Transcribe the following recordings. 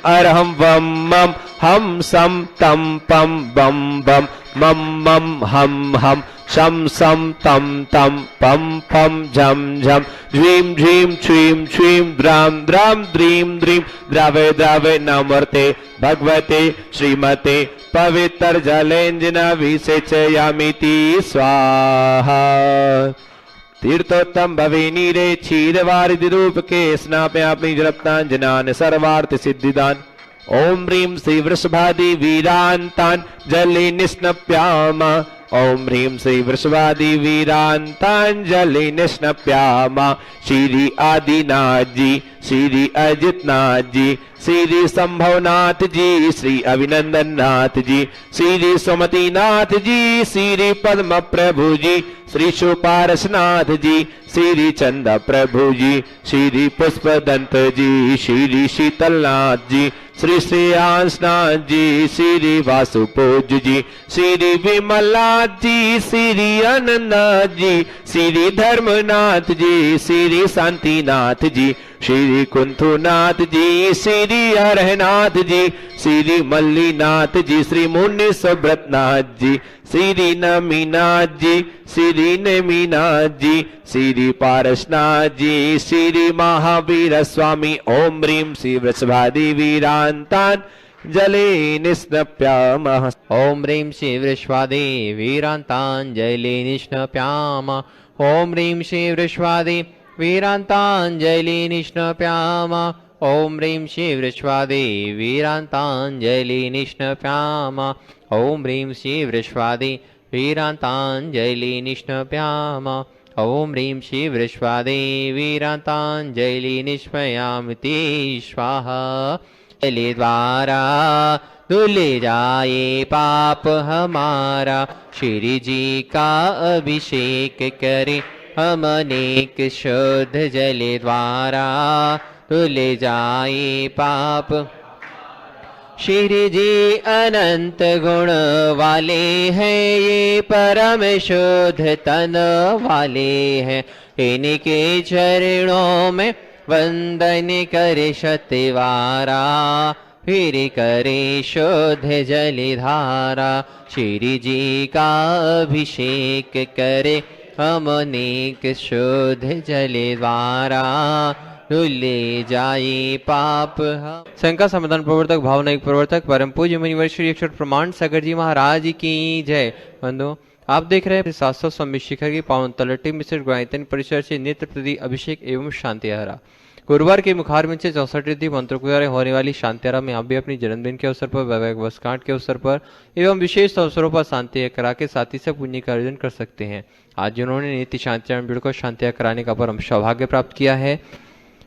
अरहम वम मम हम सम तम पम बम बम मम मम हम हम शम सम तम तम पम पम झम झम ह्रीं ह्रीं श्रीं श्रीं द्रां द्रां द्रीं द्रीं द्रावे द्रावे नमर्ते भगवते श्रीमते पवित्र जलेंजनाभिषेचयामीति स्वाहा। तीर्थोत्तम भवे नीरे क्षीरवारिधि रूप के स्नापयामि जलप्तांजनान सर्वार्थ सिद्धिदान। ओम ह्रीं श्री वृषभादि वीरांतान जले निस्नप्यामा। ओम ह्रीं श्री वृषभादि वीरांतान जले निस्नप्यामा। श्री आदिनाथ जी, श्री अजितनाथ जी, श्री संभवनाथ जी, श्री अभिनंदन नाथ जी, श्री सुमतिनाथ जी, श्री पद्म प्रभु जी, श्री सुपारसनाथ जी, श्री चंद प्रभु जी, श्री पुष्पदंत जी, श्री शीतलनाथ जी, श्री श्रेयांसनाथ जी, श्री वासुपूज जी, श्री विमलनाथ जी, श्री आनंदनाथ जी, श्री धर्मनाथ जी, श्री शांतिनाथ जी, श्री कुंथुनाथ जी, श्री हरनाथ जी, श्री मल्लीनाथ जी, श्री मुनि सुब्रतनाथ जी, श्री नमीनाथ जी, श्री नेमीनाथ जी, श्री पारसनाथ जी, श्री महावीर स्वामी। ओम ह्रीं श्री वृषभादि वीरांतान जले निस्नप्यामः। ओम ह्रीं श्री वृषभादि वीरांतान जले निस्नप्यामः। ओम ह्रीं श्री वृषभादि वीरांतांजलि निष्णप्यामः। ओम ह्रीं श्री वृषभादि वीरांतांजलि निष्णप्यामः। ओम ह्रीं श्री वृषभादि वीरांतांजलि निष्णप्यामः। ओम ह्रीं श्री वृषभादि वीरांतांजलि निष्पयामिति स्वाहा। जल द्वारा धुल जाए पाप हमारा, श्री जी का अभिषेक करे हम अनेक शुद्ध जल द्वारा धुल जाए पाप। श्री जी अनंत गुण वाले हैं, ये परम शुद्ध तन वाले हैं, इनके चरणों में वंदन करे सत्यवारा, फिर करे शुद्ध जल धारा। श्री जी का अभिषेक करे हम अनेक शुद्ध जल द्वारा धुले जाए पाप। शंका समाधान प्रवर्तक भावनायक प्रवर्तक परम पूज्य मुनिवर श्री अक्षर प्रमाण सागर जी महाराज की जय। बंधु आप देख रहे हैं शास्त्र स्वामी शिखर की पावन तलटी मिश्र गायत्री परिसर से नित्य प्रति अभिषेक एवं शांतिहारा। गुरुवार के मुखार में से 64 मंत्रों के द्वारा होने वाली शांतिहारा में आप भी अपनी जन्मदिन के अवसर पर, वैवाहिक वर्षगांठ के अवसर पर एवं विशेष अवसरों पर शांति करा के साथ ही से पुण्य का अर्जन कर सकते हैं। आज जिन्होंने नित्य शांतिचरण जुड़कर शांतिया कराने का परम सौभाग्य प्राप्त किया है,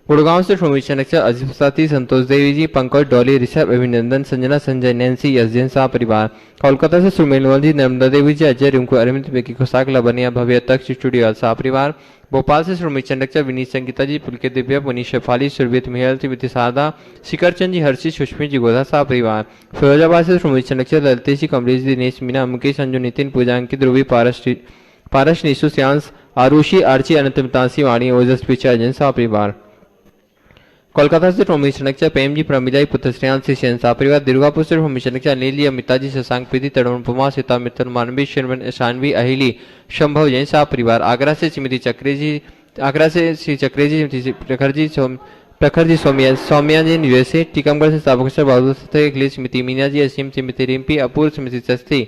गुड़गांव से श्रोमी चनक्षर अजीब साथी संतोष देवी जी, पंकज डॉली, ऋषभ, अभिनंदन, संजना, संजय, नैन्सी, यशजैन शाह परिवार। कोलकाता से सुमेलवाल जी, नर्मदा देवी जी, अजय, रिंकू, अरविंद, बेकी खुशाक, लबनिया, भव्य, तक्ष, स्टूडियो शाह परिवार। भोपाल से श्रोमी चंडक्षर विनीत, संगीता जी, पुलके दिव्या, पुनीत शेफाली, सुरभीत मेहल, त्रिविति सादा, शिखरचंद जी, हर्षी, सुष्मी जी, गोधा शाह परिवार। फिरोजाबाद से श्रोमी चंडक्षर ललितेश जी, कमलेश, दिनेश, मीना, मुकेश, अंजू, नितिन, पूजा, अंकित, ध्रुवी, पारस, निशु, श्यांश, आरुषि, आर्ची, अनंत, मितांशी, वाणी, ओजस, पिचा, अजन शाह परिवार। कोलकाता से रोमी शनक्षा, प्रेम जी, प्रमिला, पुत्र श्रेयांश, शेन शाह परिवार। दुर्गापुर से रोमी शनक्षा, नीली, अमिता जी, शशांक, प्रीति, तरुण, पुमा, सीता, मित्र, मानवी, शर्मन, शानवी, अहिली, शंभव, जैन शाह परिवार। आगरा से श्रीमती चक्रे जी, आगरा से श्री चक्रे जी, प्रखर जी, सौम्या जी, यूएसए। टीकमगढ़ से साबुकेश्वर बहादुर सत्य, स्मृति, मीना जी, असीम, श्रीमती रिम्पी, अपूर्व, स्मृति सस्ती,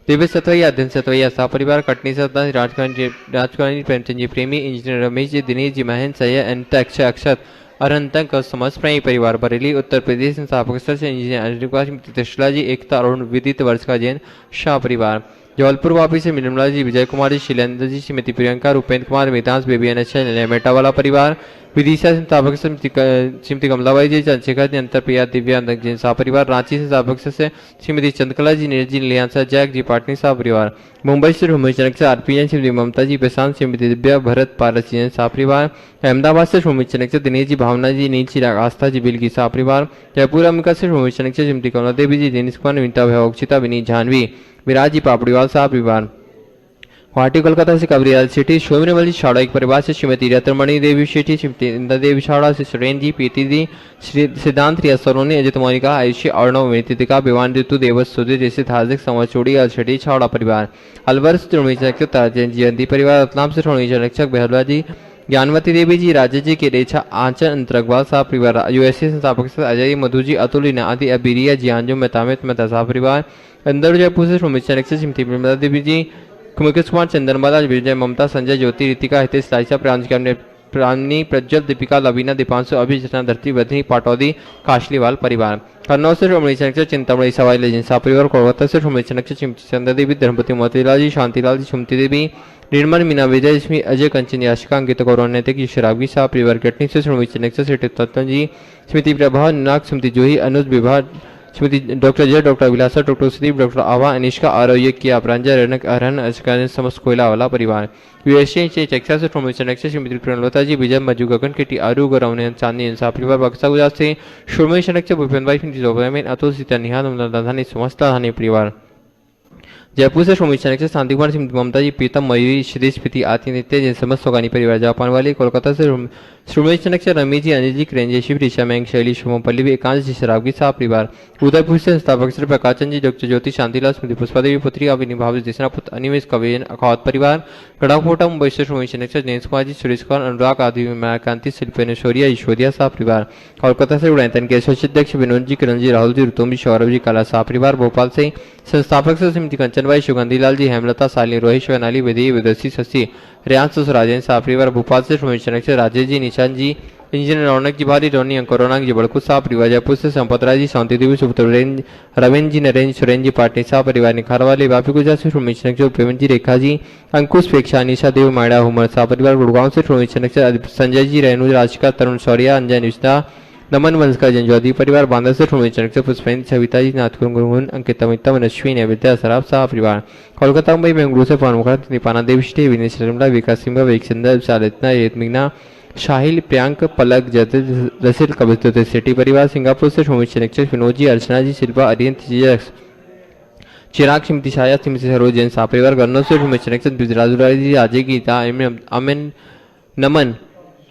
दिव्य सतवैया, अध्ययन सतवैया शाह परिवार। कटनी से राजकुमारी, प्रेमचंद जी, प्रेमी, इंजीनियर रमेश जी, दिनेश जी, महेंद्र, सैया, अनंत, अक्षय, अक्षत, अरंतक और समस्त प्रेमी परिवार। बरेली उत्तर प्रदेश से साबुकेश्वर से इंजीनियर त्रिशला जी, एकता, अरुण, विदित, वर्ष का जैन शाह परिवार। जबलपुर वापी से निर्मला जी, विजय कुमार जी, शैलेंद्र जी, श्रीमती प्रियंका, उपेंद्र कुमार, वेदांश, बेबी अनशा, मेटावाला परिवार। विदिशा से साबुकेश्वर श्रीमती कमलाबाई जी, चंद्रशेखर जी, अंतरप्रिया, दिव्या, जैन शाह परिवार। रांची से साबुकेश्वर से श्रीमती चंद्रकला जी, नीरज जी, लियांसा, जैक जी, पाटनी शाह परिवार। मुंबई से रोमिचनक से आरपी जैन, श्रीमती ममता जी, प्रशांत, श्रीमती दिव्या, भरत, पारस जैन शाह परिवार। अहमदाबाद से रोमिचनक से दिनेश जी, भावना जी, नील चिराग, आस्था जी, बिलकी शाह परिवार। जयपुर अमेरिका से रोमिचनक से श्रीमती कमला देवी जी, दिनेश कुमार, विनीता, विनीत, जानवी, विराज जी, पापड़ीवाल शाह परिवार। गुवाहाटी कोलकाता से कबरियाल सिटी शोभनेवाली छाड़ा एक परिवार से श्रीमती रत्नमणि देवी शेट्टी, श्रीमती इंदा देवी छाड़ा से सुरेन जी पीती दी, श्री सिद्धांत रिया सरोनी, अजित मोनिका, आयुषी अर्णव, विनीतिका, विवान ऋतु, देवस सुधीर जैसे धार्मिक समाज चोड़ी और शेट्टी छाड़ा परिवार, अलवर से त्रिवेणी चरक्षक ताराचंद जयंती परिवार, रतलाम से त्रिवेणी चरक्षक बहलवा जी, ज्ञानवती देवी जी, राजा जी के रेछा आंचल अंतरगवाल साहब परिवार, यूएसए संस्थापक अजय मधु जी, अतुल आदि अबीरिया जी, आंजू मेहतामित मेहता साहब परिवार, अंदर जयपुर से श्रीमती चरक्षक श्रीमती विमला देवी जी, मुकेश कुमार चंदनबाला, विजय ममता, संजय ज्योति, रितिका, हितेश, साइसा, प्राणी, प्रज्वल, दीपिका, लवीना, दीपांशु, अभिजना, धरती, बधनी, पाटौदी, काशलीवाल परिवार, कन्नौज से श्रीमती चनक्षर, चिंतामणि, सवाई लेजिंसा परिवार, कोलकाता से श्रीमती चनक्षर, चंद्र देवी, धर्मपति मोतीलाल जी, शांतिलाल जी, सुमति देवी, निर्मल, मीना, विजय लक्ष्मी, अजय, कंचन, याशिका, अंकित, गौरव, नैतिक, शराबी साहब परिवार, कटनी से श्रीमती चनक्षर, श्री तत्व जी, स्मृति प्रभा, नाग, सुमति जूही, अनुज, विभा, श्रीमती डॉक्टर जय, डॉक्टर अभिलाषा, डॉक्टर सुदीप, डॉक्टर आभा, अनिष्का, आरोग्य किया, प्रांजल, रनक, अरहन, अजकान, समस्त कोयलावाला परिवार, यूएसए से चेक्सा से श्रीमती चनक्षर, श्रीमती प्रणलता जी, विजय, मजू, गगन, केटी, आरू, गौरव, चांदनी, इंसाफ परिवार, बक्सा गुजरात से श्रीमती चनक्षर, भूपेन भाई, श्रीमती जोबैन, अतुल, सीता, निहाल, राजधानी, समस्त राजधानी परिवार, जयपुर से श्रीमती चनक्षर, शांति कुमार, श्रीमती ममता जी, प्रीतम, मयूरी, श्रीदेश, प्रीति, आती, नित्य, जिन समस्त सोगानी परिवार, जापान वाली, कोलकाता से श्रीमती चनक्षर, रमी जी, अनिल जी, क्रेंजी, शिव, ऋषा, मैंग, शैली, शुभम, पल्लवी, एकांश जी, शराबगी साहब परिवार, उदयपुर से संस्थापक श्री प्रकाशन जी, डॉक्टर ज्योति, शांतिलाल, स्मृति पुष्पा देवी, पुत्री, अविनी भाव, देशना पुत्र, अनिमेश, कवियन, अखावत परिवार, गढ़ाकोटा, मुंबई से श्रीमती चनक्षर, जयंत कुमार जी, सुरेश कुमार, अनुराग, आदि, मायाकांति, शिल्पेश्वरिया, ईश्वरिया साहब परिवार, कोलकाता से उड़ायतन के अध्यक्ष विनोद जी, किरण जी, राहुल जी, रुतुम जी, सौरभ जी, काला साहब परिवार, भोपाल से संस्थापक से श्रीमती कंचनबाई, सुगंधीलाल जी, हेमलता, साली, रोहित, स्वनाली, विधि, विदर्शी, शशि, रियांश, राजेंद्र साहब परिवार, भोपाल से श्रीमती चनक्षर, राजेश जी, निशांत जी, इंजीनियर रौनक जी, भारी, रोनी, अंकुर रौनक जी, बड़कू साहब परिवार, जयपुर से संपत राय जी, शांति देवी, सुपुत्र रविंद्र जी, नरेंद्र, सुरेंद्र जी, पाटनी साहब परिवार, निखार वाले, वापी गुजरात से श्रीमती चनक्षर, प्रेमन जी, रेखा जी, अंकुश, प्रेक्षा, निशा देव, मायड़ा, हुमर साहब परिवार, गुड़गांव से श्रीमती चनक्षर, संजय जी, रेणु, राशिका, तरुण, शौर्या, अंजन, निष्ठा, नमन, वंशका, जन परिवार, बांदा से श्रीमती चनक्षर, पुष्पेंद्र, सविता जी, नाथकुर, गुरुगुन, अंकिता, मित्ता, मनस्वी, नैवेद्या, सराब साहब परिवार, कोलकाता, मुंबई, बेंगलुरु से पवन मुखर्जी, निपाना देवी, श्री विनय श्रीमला, विकास सिंह, विवेकचंद्र, शालितना, रेतमीना, शाहिल, प्रियांक, पलक, जतिन, रसिल, कविता, सेठी परिवार, सिंगापुर से श्रीमती चनक्षर, विनोद जी, अर्चना जी, शिल्पा, अरियंत, चिराग, श्रीमती छाया, श्रीमती सरोज, जैन साहब परिवार, गन्नौज से श्रीमती चनक्षर, राजूराय जी, अजय, गीता, अमिन, नमन,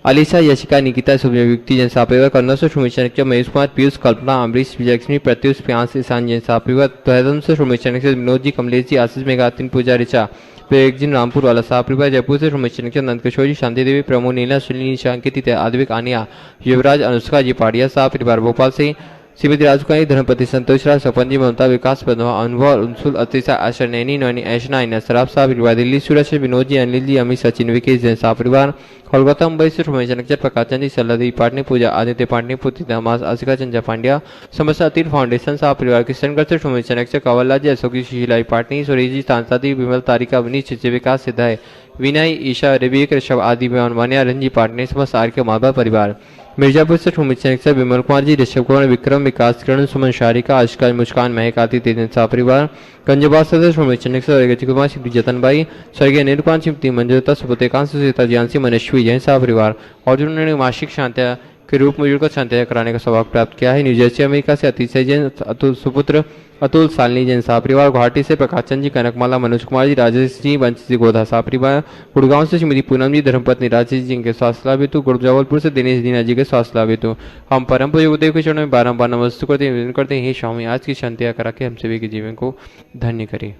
अलीसा, यशिका, निकिता, शुभयुक्ति, जैन साहब परिवार, कन्नौज से श्रीमती चनक्षर, महेश कुमार, पीयूष, कल्पना, अमरीश, विजयलक्ष्मी, प्रत्युष, प्यांश, ईशान, जैन साहब परिवार, तहदम से श्रीमती चनक्षर, विनोद जी, कमलेश जी, आशीष, मेघातिन, पूजा, ऋचा, प्रयागजिन, रामपुर वाला साहब परिवार, जयपुर से श्रीमती चनक्षर, नंदकिशोर जी, शांति देवी, प्रमोद, नीला, सुनील, शांकित, आद्विक, आनिया, युवराज, अनुष्का जी, पाड़िया साहब परिवार, भोपाल से श्रीमती राजकुमारी, धर्मपति, संतोष राज, सपन जी, ममता, विकास, पद्मा, अनुभव, अंशुल, अतिशा, आशा, नैनी, नैनी, ऐशना, इना, सराब साहब परिवार, दिल्ली, सूरज, विनोद जी, अनिल जी, अमित, सचिन, विकेश, जैन साहब परिवार, कोलकाता, मुंबई से श्रीमती चनक्षर, प्रकाशन जी, सल्लादेवी पाटनी, पूजा, आदित्य पाटनी, पुत्री, दामास, आशिका, चंजा पांड्या, समस्त अतीत फाउंडेशन साहब परिवार, किशनगढ़ से श्रीमती चनक्षर, कंवरलाल जी, अशोक जी, सुशीलाई पाटनी, सुरेश जी, तांसादी, विमल, तारिका, विनीत, चित्त, विकास, सिद्धाय, विनय, ईशा, रवि, ऋषभ, आदि, मान्या, रंजी पाटनी, समस्त आर के माधव परिवार, मिर्जापुर से श्रीमती चनक्षर, विमल कुमार जी, ऋषभ कुमार, विक्रम, विकास, किरण, सुमन, शारिका, आशिका, मुस्कान, महक, आदि, तेजन साहब परिवार, गंजबाद सदस्य श्रीमती चनक्षर, अगति कुमार, श्री जतनबाई, स्वर्गीय नीलकांत, श्रीमती मंजुलता, सुपुत्रकांत, सुशीता, ज्ञानसी, मनस्वी, जैन साहब परिवार, और जिन्होंने मासिक शांतिया के रूप में जुड़कर शांतिया कराने का सौभाग्य प्राप्त किया है। न्यूजर्सी अमेरिका से अतिशय जैन, अतुल, सुपुत्र अतुल, सालनी जैन साहब परिवार, गुवाहाटी से प्रकाशन जी, कनकमाला, मनोज कुमार जी, राजेश जी, वंश जी, गोधा साहब परिवार, गुड़गांव से श्रीमती पूनम जी, धर्मपत्नी राजेश जी के स्वास्थ्य लाभ हेतु, जबलपुर से दिनेश दीना जी के स्वास्थ्य लाभ हेतु हम परम पूज्य गुरुदेव के चरणों में बारंबार नमस्ते करते हैं, करते हैं। हे स्वामी, आज की शांतिया करा के हम सभी के जीवन को धन्य करें।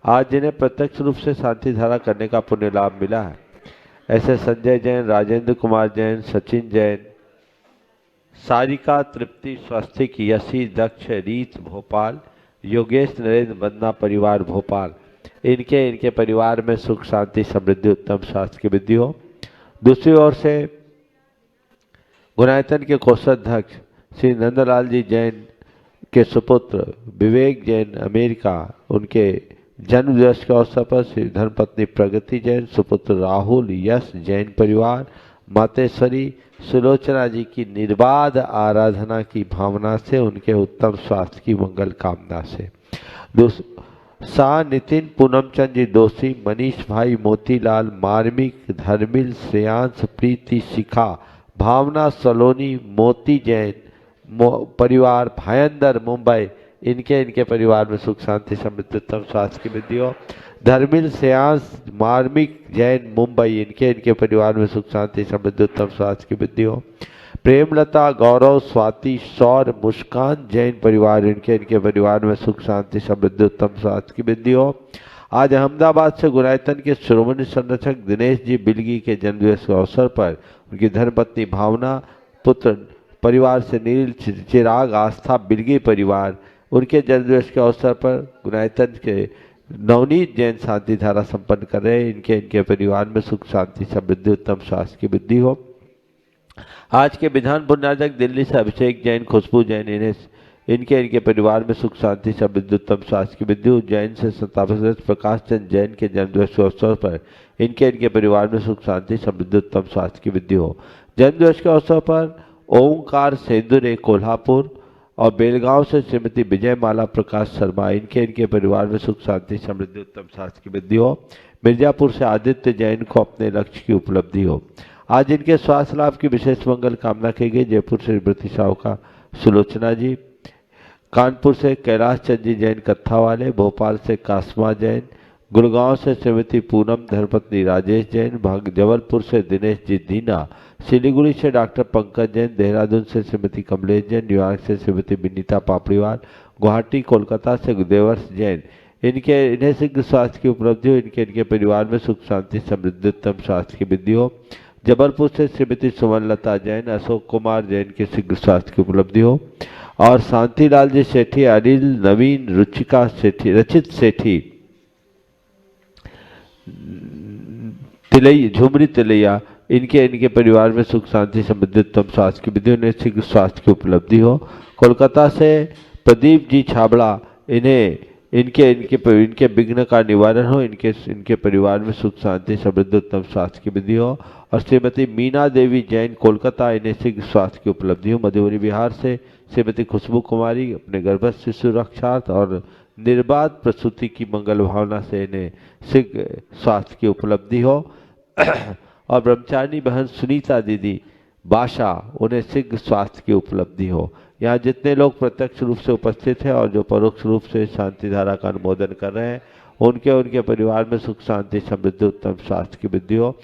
आज जिन्हें प्रत्यक्ष रूप से शांति धारा करने का पुण्य लाभ मिला है, ऐसे संजय जैन, राजेंद्र कुमार जैन, सचिन जैन, सारिका, तृप्ति, स्वस्तिक, यशी, दक्ष, रीत, भोपाल, योगेश, नरेंद्र, बन्ना परिवार, भोपाल, इनके परिवार में सुख, शांति, समृद्धि, उत्तम स्वास्थ्य की वृद्धि हो। दूसरी ओर से गुणायतन के कोषाध्यक्ष श्री नंदलाल जी जैन के सुपुत्र विवेक जैन, अमेरिका, उनके जन्म दिवस के अवसर पर श्री धर्मपत्नी प्रगति जैन, सुपुत्र राहुल, यश जैन परिवार, मातेश्वरी सुलोचना जी की निर्बाध आराधना की भावना से, उनके उत्तम स्वास्थ्य की मंगल कामना से। शाह नितिन, पूनमचंद जी दोषी, मनीष भाई, मोतीलाल, मार्मिक, धर्मिल, श्रेयांश, प्रीति, शिखा, भावना सलोनी, मोती जैन परिवार, भायंदर, मुंबई, इनके इनके परिवार में सुख शांति समृद्धि उत्तम स्वास्थ्य की वृद्धि हो। धर्मिल श्रेयांश मार्मिक जैन मुंबई, इनके इनके परिवार में सुख शांति समृद्धि उत्तम स्वास्थ्य की वृद्धि हो। प्रेमलता गौरव स्वाति सौर मुस्कान जैन परिवार, इनके इनके परिवार में सुख शांति समृद्धि उत्तम स्वास्थ्य की वृद्धि हो। आज अहमदाबाद से गुरायतन के श्रोमणी संरक्षक दिनेश जी बिलगी के जन्मदिवस के अवसर पर उनकी धर्मपत्नी भावना, पुत्र परिवार से नील चिराग आस्था बिलगी परिवार, उनके जन्मदिवस के अवसर पर गुरायतन के नवनीत जैन शांति धारा संपन्न कर रहे हैं। इनके इनके परिवार में सुख शांति समृद्धि उत्तम स्वास्थ्य की वृद्धि हो। आज के विधान पुण्यार्जक दिल्ली से अभिषेक जैन, खुशबू जैन, इनके इनके परिवार में सुख शांति समृद्धि उत्तम स्वास्थ्य की वृद्धि हो। उज्जैन से 57 वर्ष प्रकाश चंद जैन के जन्मदिवस के अवसर पर इनके इनके परिवार में सुख शांति समृद्धि उत्तम स्वास्थ्य की वृद्धि हो। जन्मदिवस के अवसर पर ओंकार सेंदुरे कोल्हापुर और बेलगांव से श्रीमती विजयमाला प्रकाश शर्मा, इनके इनके परिवार में सुख शांति समृद्धि उत्तम स्वास्थ्य की वृद्धि हो। मिर्जापुर से आदित्य जैन को अपने लक्ष्य की उपलब्धि हो। आज इनके स्वास्थ्य लाभ की विशेष मंगल कामना की गई। जयपुर से व्रती सावका सुलोचना जी, कानपुर से कैलाश चंद जी जैन कत्था वाले, भोपाल से कासमा जैन, गुड़गांव से श्रीमती पूनम धर्मपत्नी राजेश जैन, जबलपुर से दिनेश जी दीना, सिलीगुड़ी से डॉक्टर पंकज जैन, देहरादून से श्रीमती कमलेश जैन, न्यूयॉर्क से श्रीमती विनीता पापड़ीवाल, गुवाहाटी कोलकाता से देवर्ष जैन, इन्हें शीघ्र स्वास्थ्य की उपलब्धि हो। इनके इनके परिवार में सुख शांति समृद्धि उत्तम स्वास्थ्य की वृद्धि हो। जबलपुर से श्रीमती सुमनलता जैन, अशोक कुमार जैन के शीघ्र स्वास्थ्य की उपलब्धि हो। और शांतिलाल जी सेठी, अनिल नवीन, रुचिका सेठी, रचित सेठी, झुमरी तिलैया, इनके इनके परिवार में सुख शांति समृद्धि उत्तम स्वास्थ्य की वृद्धि, उन्हें शीघ्र स्वास्थ्य की उपलब्धि हो। कोलकाता से प्रदीप जी छाबड़ा, इनके विघ्न का निवारण हो। इनके परिवार में सुख शांति समृद्धि उत्तम स्वास्थ्य की वृद्धि हो। और श्रीमती मीना देवी जैन कोलकाता, इन्हें शीघ्र स्वास्थ्य की उपलब्धि हो। मधुबनी बिहार से श्रीमती खुशबू कुमारी, अपने गर्भस्थ शिशु रक्षार्थ और निर्बाध प्रसूति की मंगल भावना से इन्हें शीघ्र स्वास्थ्य की उपलब्धि हो। और ब्रह्मचारिणी बहन सुनीता दीदी बाशा, उन्हें शीघ्र स्वास्थ्य की उपलब्धि हो। यहाँ जितने लोग प्रत्यक्ष रूप से उपस्थित हैं और जो परोक्ष रूप से शांति धारा का अनुमोदन कर रहे हैं, उनके परिवार में सुख शांति समृद्धि उत्तम स्वास्थ्य की वृद्धि हो।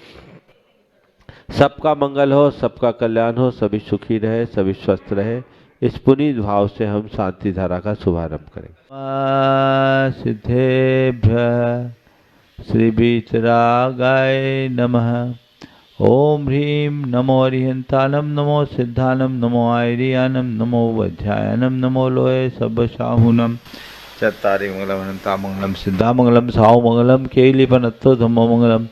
सबका मंगल हो, सबका कल्याण हो, सभी सुखी रहे, सभी स्वस्थ रहे, इस पुनीत भाव से हम शांति धारा का शुभारंभ करें। सिद्धेभ्य श्री वीतरागाय नमः। ओम ह्रीं नमो अरिहंतानम, नमो सिद्धानम, नमो आयरियानम, नमो वध्यायनम, नमो लोये सब्बशाहुनम। चत्तारि मंगलम अनंता मंगलम, सिद्धा मंगलम, साहु मंगलम, केलिपनत्तो धम्मो मंगलम।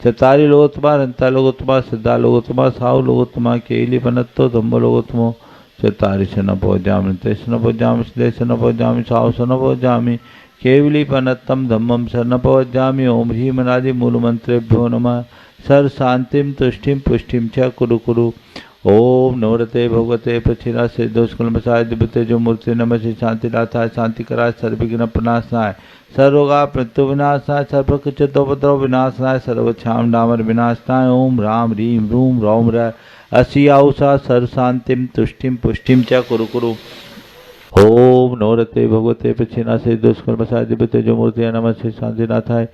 चत्तारि लोकोत्तमा अनंता लोकोत्तमा, सिद्धा लोकोत्तमा, साहु लोकोत्तमा, केलिपनत्तो धम्मो लोकोत्तमो। चत्तारि शनपोजामि, तेषनपोजामि, सिद्धेशनपोजामि, साहु शनपोजामि, केवलीपनत्तम धम्मम शरणपोजामि। ओम ह्रीं अनादि मूलमंत्रेभ्यो नमः। सर शांतिम तुष्टिम पुष्टिम च कुरु कुरु। ओम नवरते भगवते प्रचिरा से दोषकुलमसाय दिव्यते जो मूर्ति नमः श्री शांति दाताय, शांति कराय, सर्वविघ्न प्रणाशनाय, सर्वरोगा मृत्यु विनाशनाय, सर्वकृतोपद्रव विनाशनाय, सर्वक्षाम डामर विनाशनाय। ओम राम रीम रूम रौम र असियाउषा सर शांतिम तुष्टिम पुष्टिम च कुरु कुरु। ओम नवरते भगवते प्रचिरा से दोषकुलमसाय दिव्यते जो मूर्ति नमः श्री शांतिनाथाय।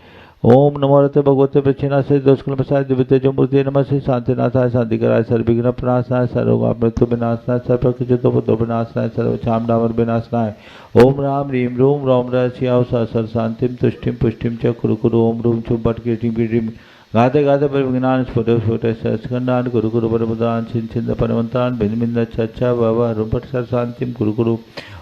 ओम नमो रते भगवते प्रचिना से दोषकुलमसाय दिव्यते जो मूर्ति नमः श्री शांतिनाथाय, शांति कराय, सर्वविघ्न प्रणाशनाय, सर्वरोगा मृत्यु विनाशनाय, सर्वकृतोपद्रव विनाशनाय, सर्वक्षाम डामर विनाशनाय। ओम राम रीम रूम रौम र सियाउषा सर शांतिम तुष्टिम पुष्टिम च कुरु कुरु। ओम रूम चुप बट कीटिम कीटिम गाते गाते परिज्ञान स्फुटे स्फुटे सचखंडान कुरु कुरु परमदान छिन छिंद परमंतान भिन्न भिन्न अच्छा वह रूपट सर शांतिम कुरु कुरु।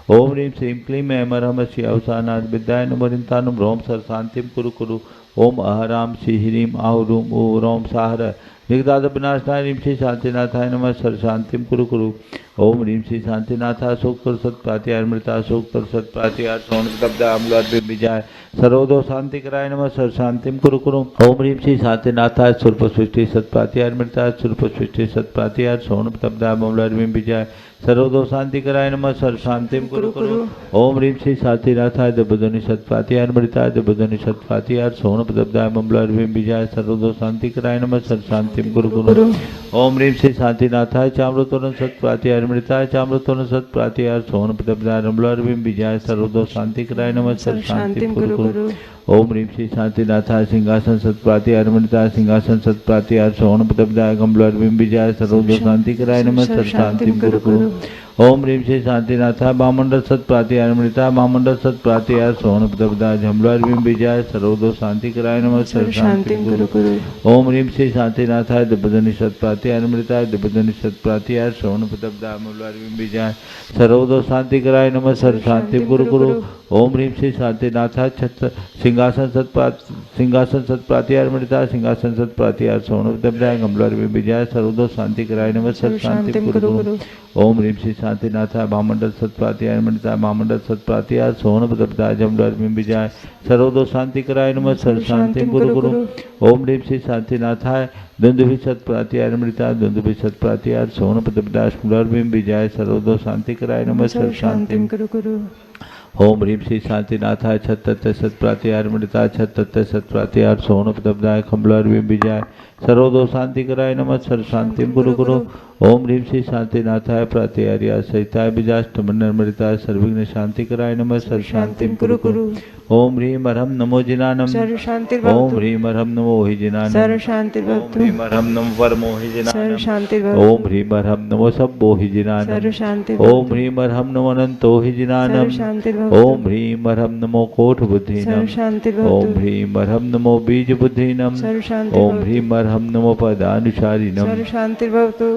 ओम रीम श्रीं क्लीं ऐं मरहम श्रीअवसानाद विद्याय नमोरिंतानुम रोम सर शांतिम कुरु कुरु। ओम अहराम श्री ह्रीं आहुरूम ओ रोम साहर निगदाद विनाशनाय रीम श्री शांतिनाथाय नमः सर शांतिम कुरु कुरु। ओम रीम श्री शांतिनाथा शोक तर सत प्रातिहार मृता शोक तर सत प्रातिहार सोन तब्दा अम्लाद विजाय सर्वदो शांति कराय नमः सर शांतिम कुरु कुरु। ओम रीम श्री शांतिनाथा सुरप सृष्टि सत प्रातिहार मृता सुरप सृष्टि सत प्रातिहार सोन तब्दा अम्लाद विजाय सर्वदोष शांति कराय नमः सर्व शांतिम कुरु कुरु ओम ह्रीं श्री साथिनाथाय दिव्यध्वनि सत्प्रातिहार मृताय दिव्यध्वनि सत्प्रातिहार सोन पदब्दाय मंगल भीम विजय सर्वदोष शांति कराय नमः सर्व शांतिम कुरु कुरु ओम ह्रीं श्री शांतिनाथाय चामृतोन सत्प्रातिहार मृताय चामृतोन सत्प्रातिहार सोन पदब्दाय मंगल भीम विजय सर्वदोष शांति कराय नमः सर्व शांतिम कुरु कुरु ओम ह्रीं श्री शांतिनाथाय सिंहासन सत्प्रातिहार मृताय सिंहासन सत्प्रातिहार सोन पदब्दाय मंगल भीम विजय सर्वदोष शांति कराय नमः सर्व शांतिम कुरु कुरु ओम ह्रीं श्री शांतिनाथाय बामंडल सत्प्रातिहार मृताय बामंडल सत्प्रातिहार सोन पदब्दाय झमलार भीम विजय सर्वदोष शांति कराय नमः सर्व शांतिम कुरु कुरु ओम ह्रीं श्री शांतिनाथाय दिव्यध्वनि सत्प्रातिहार मृताय दिव्यध्वनि सत्प्रातिहार सोन पदब्दाय मंगल भीम विजय सर्वदोष शांति कराय नमः सर्व शांतिम कुरु कुरु ओम ह्रीं श्री शांतिनाथाय सिंहासन सत्प्रातिहार मृताय सिंहासन सत्प्रातिहार सोन पदब्दाय मंगल भीम विजय सर्वदोष शांति कराय नमः सर्व शांतिम कुरु कुरु ओम ह्रीं श्री शांतिनाथाय महामंडल सत्प्रातिहार मृताय महामंडल सत्प्रातिहार सोन पदब्दाय जमलार भीम विजय सर्वदोष शांति कराय नमः सर्व शांतिम कुरु कुरु ओम ह्रीं श्री शांतिनाथाय दुंदुभि सत्प्रातिहार मृताय दुंदुभि सत्प्रातिहार सोन पदब्दाय मंगल भीम विजय सर्वदोष शांति कराय नमः सर्व शांतिम कुरु कुरु ओम ह्रीं श्री शांतिनाथाय छत्तत्त सत्प्रातिहार मृताय छत्तत्त सत्प्रातिहार सोन पदब्दाय कमलार भीम विजय सर्वदोष शांति कराय नमः सर्व शांतिम कुरु कुरु ओम ह्रीं श्री शांतिनाथाय प्रातिहार्य सहिताय बीजाष्टमन मृताय सर्वविघ्न शांति कराय नमः सर्व शांतिम कुरु कुरु ओम ह्रीं अर्हं नमो जिनानम सर्व शांति ओम ह्रीं अर्हं नमो हि जिनानम सर्व शांति ओम ह्रीं अर्हं नमो परमो हि सर्व जिनानम शांति ओम ह्रीं अर्हं नमो सब्बो हि जिनानम सर्व शांति ओम ह्रीं अर्हं नमो अनंतो हि जिनानम सर्व शांति ओम ह्रीं अर्हं नमो कोट बुद्धिनम सर्व शांति ओम ह्रीं अर्हं नमो बीज बुद्धिनम सर्व शांति ओम ह्रीं अर्हं नमो पदानुसारिणम सर्व शांति भवतु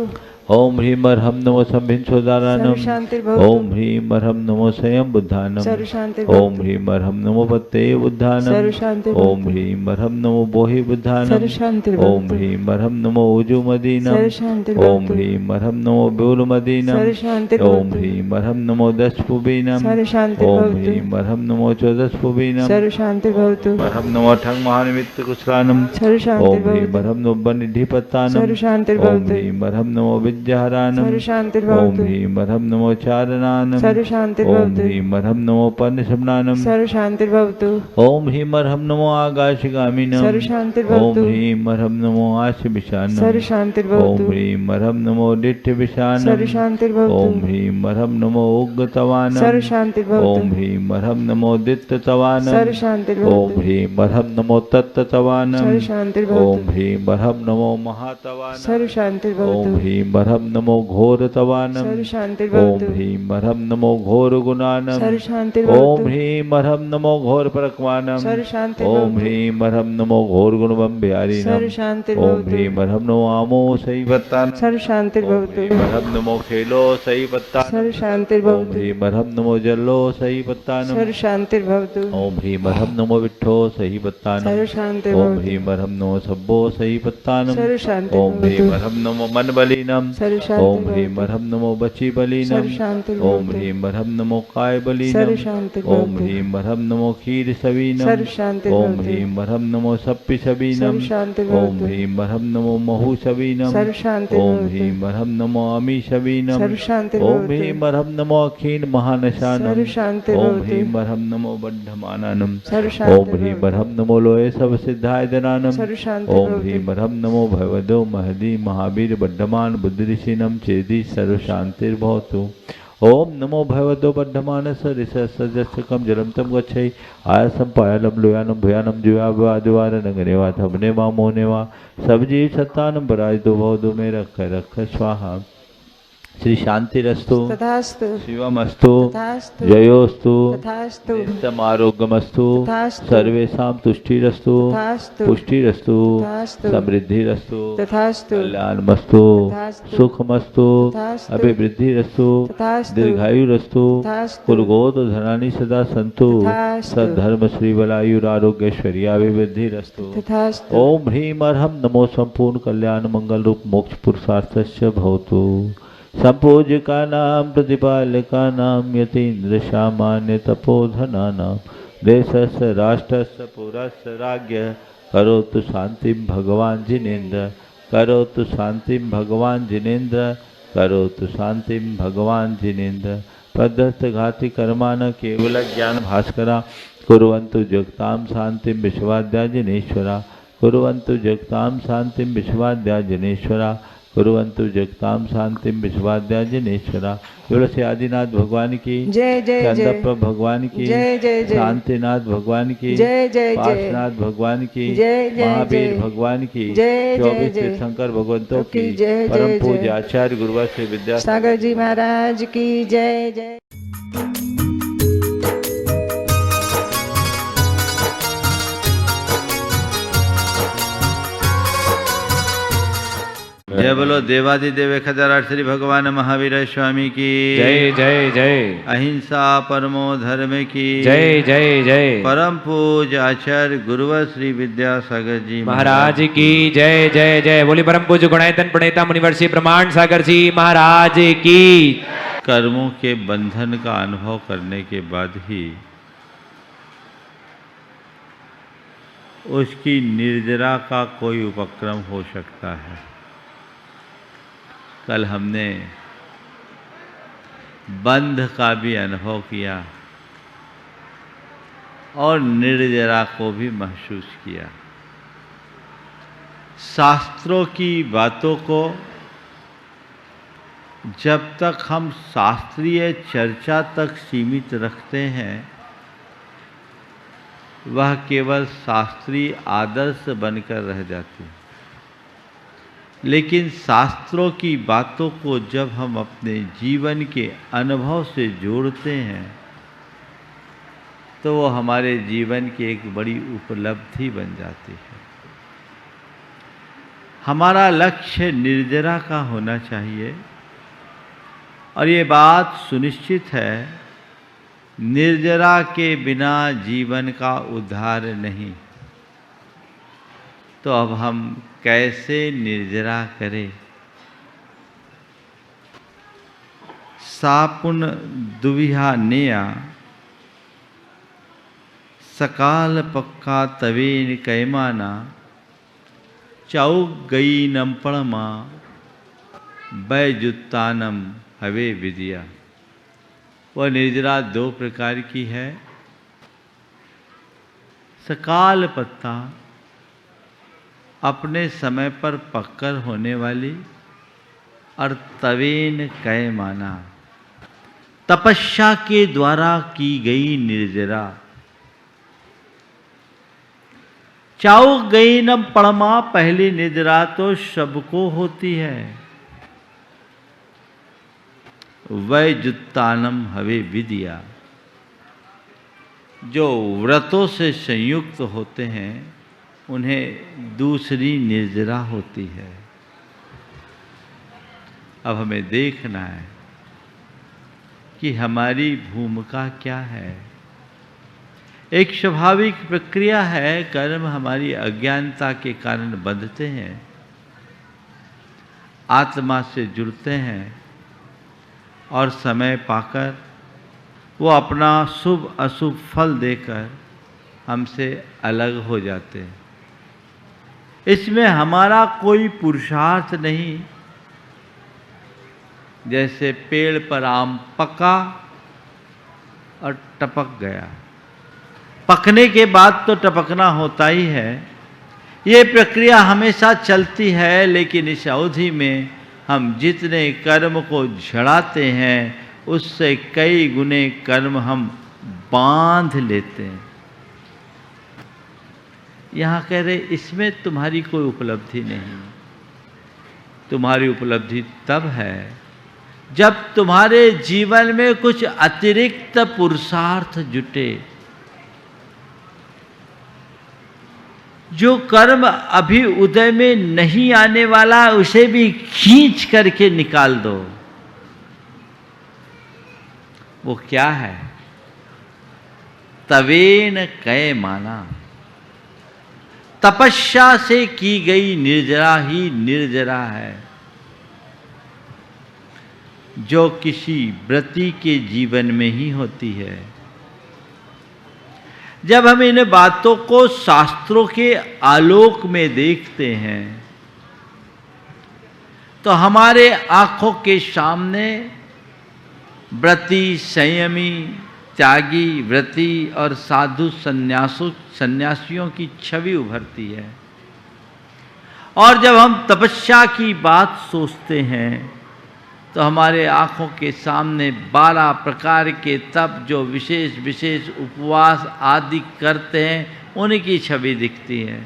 ओम ह्रीं अर्हं नमो संभिन्सोदानम सर्व शांति भवतु ओम ह्रीं अर्हं नमो स्वयं बुद्धानम सर्व शांति ओम ह्रीं अर्हं नमो पत्ते बुद्धानम सर्व शांति ओम ह्रीं अर्हं नमो बोहि बुद्धानम सर्व शांति ओम ह्रीं अर्हं नमो उजुमदीनम सर्व शांति ओम ह्रीं अर्हं नमो ब्यूलमदीनम सर्व शांति ओम ह्रीं अर्हं नमो दशपुबीनम सर्व शांति ओम भवतु ह्रीं अर्हं नमो चौदशपुबीनम सर्व शांति भवतु अर्हं नमो ठंग महानिमित्त कुशलानम सर्व शांति ओम ह्रीं भवतु अर्हं नमो बनिधिपत्तानम सर्व शांति ओम भवतु ह्रीं अर्हं नमो विद्याहरानम सर्व शांति ओम भवतु ह्रीं अर्हं नमो चारणानम सर्व शांति ओम भवतु ह्रीं अर्हं नमो पर्णशमनानम सर्व शांति भवतु ओम ह्रीं अर्हं नमो आकाशगामिनम सर्व शांति ओम भवतु ह्रीं अर्हं नमो आशविशानम सर्व शांति ओम भवतु ह्रीं अर्हं नमो दिट्ठविशानम सर्व शांति ओम भवतु ह्रीं अर्हं नमो उग्गतवानम सर्व शांति ओम भवतु ह्रीं अर्हं नमो दित्ततवानम सर्व शांति ओम भवतु ह्रीं अर्हं नमो तत्ततवानम सर्व शांति ओम भवतु ह्रीं अर्हं नमो महातवानम सर्व शांति ओम भवतु ह्रीं अर्हं नमो घोरतवानम सर्व शांति ओम भवतु ह्रीं अर्हं नमो घोर गुणानम सर्व शांति ओम भवतु ह्रीं अर्हं नमो घोर परक्वानम सर्व शांति ओम भवतु ह्रीं अर्हं नमो घोर गुणवम बिहारिणम सर्व शांति ओम भवतु ह्रीं अर्हं नमो आमो सही वत्तान सर्व शांति ओम भवतु ह्रीं अर्हं नमो खेलो सही वत्तान सर्व शांति ओम भवतु ह्रीं अर्हं नमो जल्लो सही वत्तानम सर्व शांति भवतु ओम ह्रीं अर्हं नमो विट्ठो सही वत्तानम सर्व शांति ओम भवतु ह्रीं अर्हं नमो सब्बो सही वत्तानम सर्व शांति ओम ह्रीं भवतु अर्हं नमो मन बलिनम सर्व ओम शांति ह्रीं भवतु अर्हं नमो बची बलिनम सर्व शांति ओम भवतु ह्रीं अर्हं नमो काय सर्व बलिनम शांति ओम भवतु ह्रीं अर्हं नमो क्षीर सवीनम सर्व शांति ओम भवतु ह्रीं अर्हं नमो सप्पि सवीनम सर्व शांति ओम भवतु ह्रीं अर्हं नमो महु सवीनम सर्व शांति ओम भवतु ह्रीं अर्हं नमो अमी सवीनम सर्व शांति ओम ह्रीं भवतु अर्हं नमो अखीन महानशानम सर्व शांति ओम भवतु ह्रीं अर्हं नमो बद्धमाननम सर्व ओम शांति ह्रीं भवतु अर्हं नमो लोये सब सिद्धाय दनानम सर्व शांति ओम भवतु ह्रीं अर्हं नमो भगवदो महदी महावीर बद्धमान बुद्धिऋषिणम चेदि सर्व शांतिर्भवतु ओम नमो भगवतो बद्धमानस ऋषसजस्कम जलम तम गच्छै आयसम पायलम लोयानम भयानम जुयावादिवार नगनेवा थमनेवा मोनेवा सब जीव सत्तानम पराजितो भवदो में रख स्वाहा श्री शांतिरस्तु तथास्तु शिवमस्तु तथास्तु जयोस्तु तथास्तु नित्यम आरोग्यमस्तु तथास्तु सर्वेषां तुष्टिरस्तु तथास्तु पुष्टिरस्तु तथास्तु समृद्धिरस्तु तथास्तु कल्याणमस्तु तथास्तु सुखमस्तु तथास्तु अभिवृद्धिरस्तु तथास्तु दीर्घायुरस्तु तथास्तु कुलगोत्र धनानि सदा सन्तु तथास्तु सद्धर्म श्रीबलायुरारोग्यैश्वर्याभिवृद्धिरस्तु तथास्तु ओम ह्रीं अर्हं नमो संपूर्ण कल्याण मंगल रूप मोक्ष पुरुषार्थस्य भवतु संपूज्य का नाम प्रतिपालका नाम यतीन्द्र सामान्य तपोधना नाम देशस्य राष्ट्रस्य पुरस्य राज्ञ करोतु शांतिं भगवान जिनेन्द्र करोतु शांतिं भगवान जिनेन्द्र करोतु शांतिम भगवान जिनेन्द्र पद्धत घाति कर्मा न केवल ज्ञान भास्करा कुर्वन्तु जगतां शांतिम विश्वाद्या जनेश्वरा कुर्वन्तु जगतां शांतिम विश्वाद्या जनेश्वरा कुर्वन्तु जगतां शांतिम विश्वाद्या जनेश्वरा। तुलसी आदिनाथ भगवान की जय जय जय चंद्रप्रभ भगवान की जय जय जय शांतिनाथ भगवान की जय जय जय पार्श्वनाथ भगवान की जय जय महावीर जय भगवान की जय जय 24 जय शंकर भगवंतों की की जय परम जय पूज्य जय आचार्य गुरुवर श्री विद्या सागर जी महाराज की जय जय। जय बोलो देवादिदेव 1008 श्री भगवान महावीर स्वामी की जय जय जय अहिंसा परमो धर्म की जय जय जय परम पूज्य आचार्य गुरुवर श्री विद्यासागर जी महाराज की जय जय जय। बोली परम पूज्य गुणायतन प्रणेता मुनिवर श्री ब्रह्मांड सागर जी महाराज की। कर्मों के बंधन का अनुभव करने के बाद ही उसकी निर्जरा का कोई उपक्रम हो सकता है। कल हमने बंध का भी अनुभव किया और निर्जरा को भी महसूस किया। शास्त्रों की बातों को जब तक हम शास्त्रीय चर्चा तक सीमित रखते हैं वह केवल शास्त्रीय आदर्श बनकर रह जाती है, लेकिन शास्त्रों की बातों को जब हम अपने जीवन के अनुभव से जोड़ते हैं तो वो हमारे जीवन की एक बड़ी उपलब्धि बन जाती है। हमारा लक्ष्य निर्जरा का होना चाहिए और ये बात सुनिश्चित है, निर्जरा के बिना जीवन का उद्धार नहीं। तो अब हम कैसे निर्जरा करें? सापुन दुविहा नेया सकाल पक्का तवेन कैमाना चौक गई नमपणमा बैजुत्तानम हवे विद्या। वह निर्जरा दो प्रकार की है। सकाल पत्ता अपने समय पर पक्कर होने वाली और तवेन कै माना तपस्या के द्वारा की गई निर्जरा। चाउ गई न पड़मा पहली निर्जरा तो सबको होती है। वै जुत्तानम हवे विद्या, जो व्रतों से संयुक्त होते हैं उन्हें दूसरी निर्जरा होती है। अब हमें देखना है कि हमारी भूमिका क्या है। एक स्वाभाविक प्रक्रिया है, कर्म हमारी अज्ञानता के कारण बंधते हैं, आत्मा से जुड़ते हैं और समय पाकर वो अपना शुभ अशुभ फल देकर हमसे अलग हो जाते हैं। इसमें हमारा कोई पुरुषार्थ नहीं। जैसे पेड़ पर आम पका और टपक गया, पकने के बाद तो टपकना होता ही है। ये प्रक्रिया हमेशा चलती है, लेकिन इस अवधि में हम जितने कर्म को झड़ाते हैं उससे कई गुने कर्म हम बांध लेते हैं। यहाँ कह रहे इसमें तुम्हारी कोई उपलब्धि नहीं। तुम्हारी उपलब्धि तब है जब तुम्हारे जीवन में कुछ अतिरिक्त पुरुषार्थ जुटे। जो कर्म अभी उदय में नहीं आने वाला उसे भी खींच करके निकाल दो। वो क्या है? तवेन कै माना, तपस्या से की गई निर्जरा ही निर्जरा है, जो किसी व्रती के जीवन में ही होती है। जब हम इन बातों को शास्त्रों के आलोक में देखते हैं तो हमारे आंखों के सामने व्रती, संयमी, त्यागी, व्रती और साधु सन्यासियों की छवि उभरती है। और जब हम तपस्या की बात सोचते हैं तो हमारे आंखों के सामने 12 प्रकार के तप जो विशेष विशेष उपवास आदि करते हैं उनकी छवि दिखती है।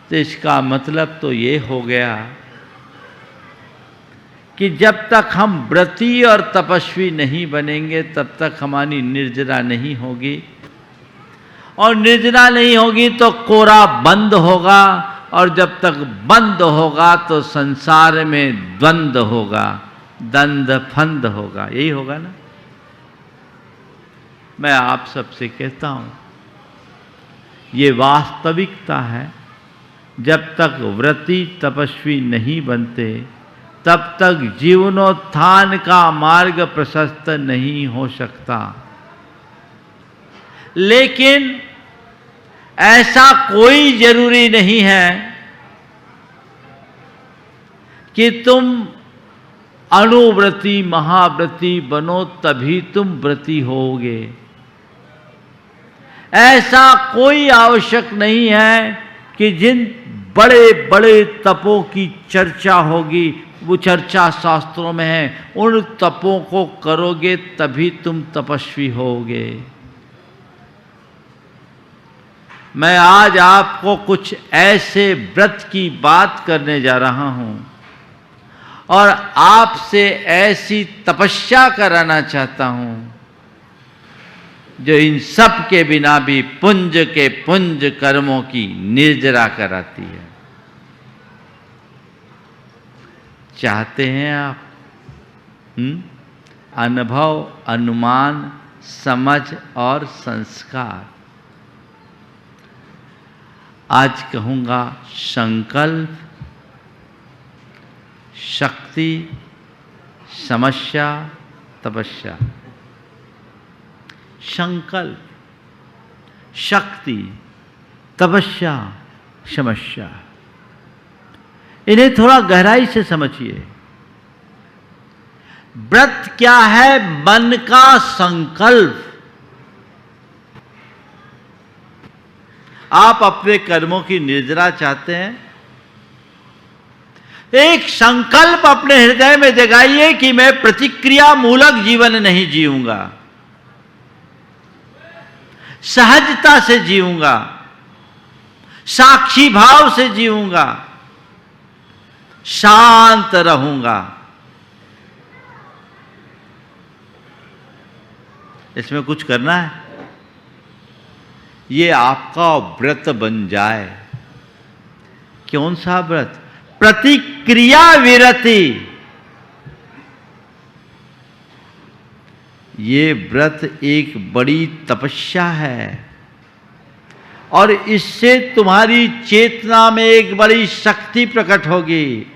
तो इसका मतलब तो ये हो गया कि जब तक हम व्रती और तपस्वी नहीं बनेंगे तब तक हमारी निर्जरा नहीं होगी, और निर्जरा नहीं होगी तो कोरा बंद होगा, और जब तक बंद होगा तो संसार में द्वंद होगा, दंद फंद होगा। यही होगा ना। मैं आप सबसे कहता हूं ये वास्तविकता है। जब तक व्रती तपस्वी नहीं बनते तब तक जीवनोत्थान का मार्ग प्रशस्त नहीं हो सकता। लेकिन ऐसा कोई जरूरी नहीं है कि तुम अनुव्रती महाव्रती बनो तभी तुम व्रती होगे। ऐसा कोई आवश्यक नहीं है कि जिन बड़े बड़े तपों की चर्चा होगी, वो चर्चा शास्त्रों में है, उन तपों को करोगे तभी तुम तपस्वी होगे। मैं आज आपको कुछ ऐसे व्रत की बात करने जा रहा हूं और आपसे ऐसी तपस्या कराना चाहता हूं जो इन सब के बिना भी पुंज के पुंज कर्मों की निर्जरा कराती है। चाहते हैं आप अनुभव, अनुमान, समझ और संस्कार। आज कहूंगा संकल्प, शक्ति, समस्या, तपस्या। संकल्प, शक्ति, तपस्या, समस्या, इन्हें थोड़ा गहराई से समझिए। व्रत क्या है? मन का संकल्प। आप अपने कर्मों की निर्जरा चाहते हैं, एक संकल्प अपने हृदय में जगाइए कि मैं प्रतिक्रिया मूलक जीवन नहीं जीऊंगा, सहजता से जीऊंगा, साक्षी भाव से जीऊंगा, शांत रहूंगा। इसमें कुछ करना है, ये आपका व्रत बन जाए। कौन सा व्रत? प्रतिक्रिया विरति। ये व्रत एक बड़ी तपस्या है और इससे तुम्हारी चेतना में एक बड़ी शक्ति प्रकट होगी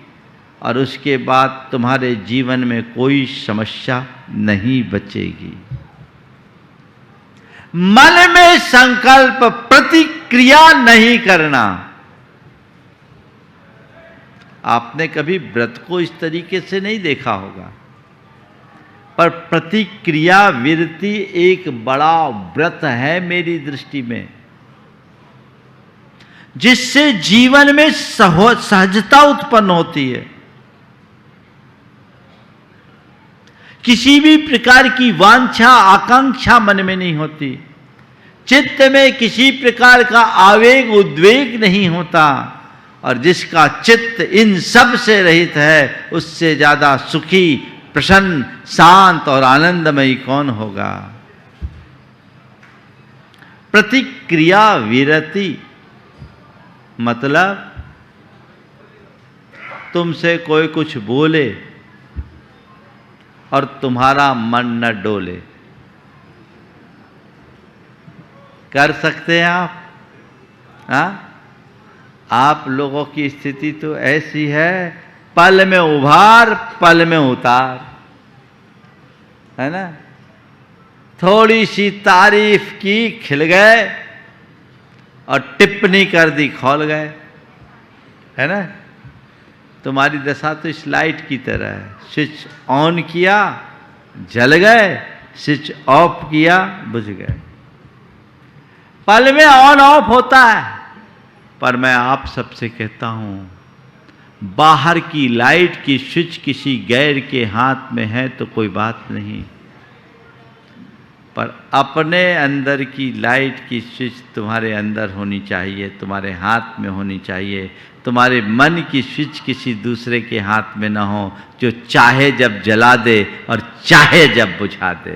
और उसके बाद तुम्हारे जीवन में कोई समस्या नहीं बचेगी। मन में संकल्प, प्रतिक्रिया नहीं करना। आपने कभी व्रत को इस तरीके से नहीं देखा होगा, पर प्रतिक्रिया विरति एक बड़ा व्रत है मेरी दृष्टि में, जिससे जीवन में सहजता उत्पन्न होती है। किसी भी प्रकार की वांछा आकांक्षा मन में नहीं होती, चित्त में किसी प्रकार का आवेग उद्वेग नहीं होता, और जिसका चित्त इन सब से रहित है उससे ज्यादा सुखी, प्रसन्न, शांत और आनंदमयी कौन होगा। प्रतिक्रिया विरति मतलब तुमसे कोई कुछ बोले और तुम्हारा मन न डोले। कर सकते हैं आप? आप लोगों की स्थिति तो ऐसी है, पल में उभार पल में उतार, है ना। थोड़ी सी तारीफ की खिल गए और टिप्पणी कर दी खौल गए, है ना। तुम्हारी दशा तो इस लाइट की तरह है, स्विच ऑन किया जल गए, स्विच ऑफ किया बुझ गए। पल में ऑन ऑफ होता है। पर मैं आप सबसे कहता हूं, बाहर की लाइट की स्विच किसी गैर के हाथ में है तो कोई बात नहीं, पर अपने अंदर की लाइट की स्विच तुम्हारे अंदर होनी चाहिए, तुम्हारे हाथ में होनी चाहिए। तुम्हारे मन की स्विच किसी दूसरे के हाथ में ना हो, जो चाहे जब जला दे और चाहे जब बुझा दे।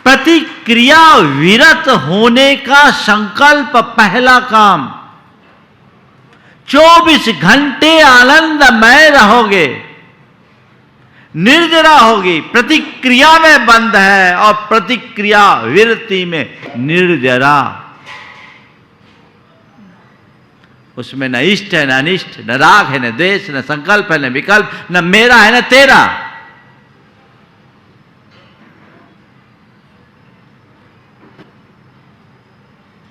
प्रतिक्रिया विरत होने का संकल्प पहला काम। 24 घंटे आनंदमय रहोगे, निर्जरा होगी, प्रतिक्रिया में बंद है और प्रतिक्रिया विरति में निर्जरा। उसमें न इष्ट है न अनिष्ट, न राग है न द्वेष, न संकल्प है न विकल्प, न मेरा है न तेरा।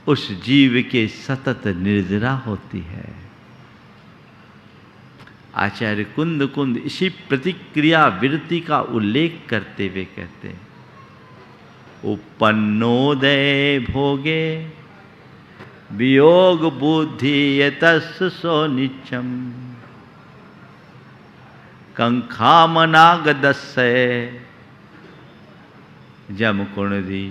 उस जीव के सतत निर्जरा होती है। आचार्य कुंद कुंद इसी प्रतिक्रिया विरति का उल्लेख करते हुए कहते हैं, उपन्नोदय भोगे वियोग बुद्धि यतस् सो नित्यम कंखामनागदस्य जम कुणदी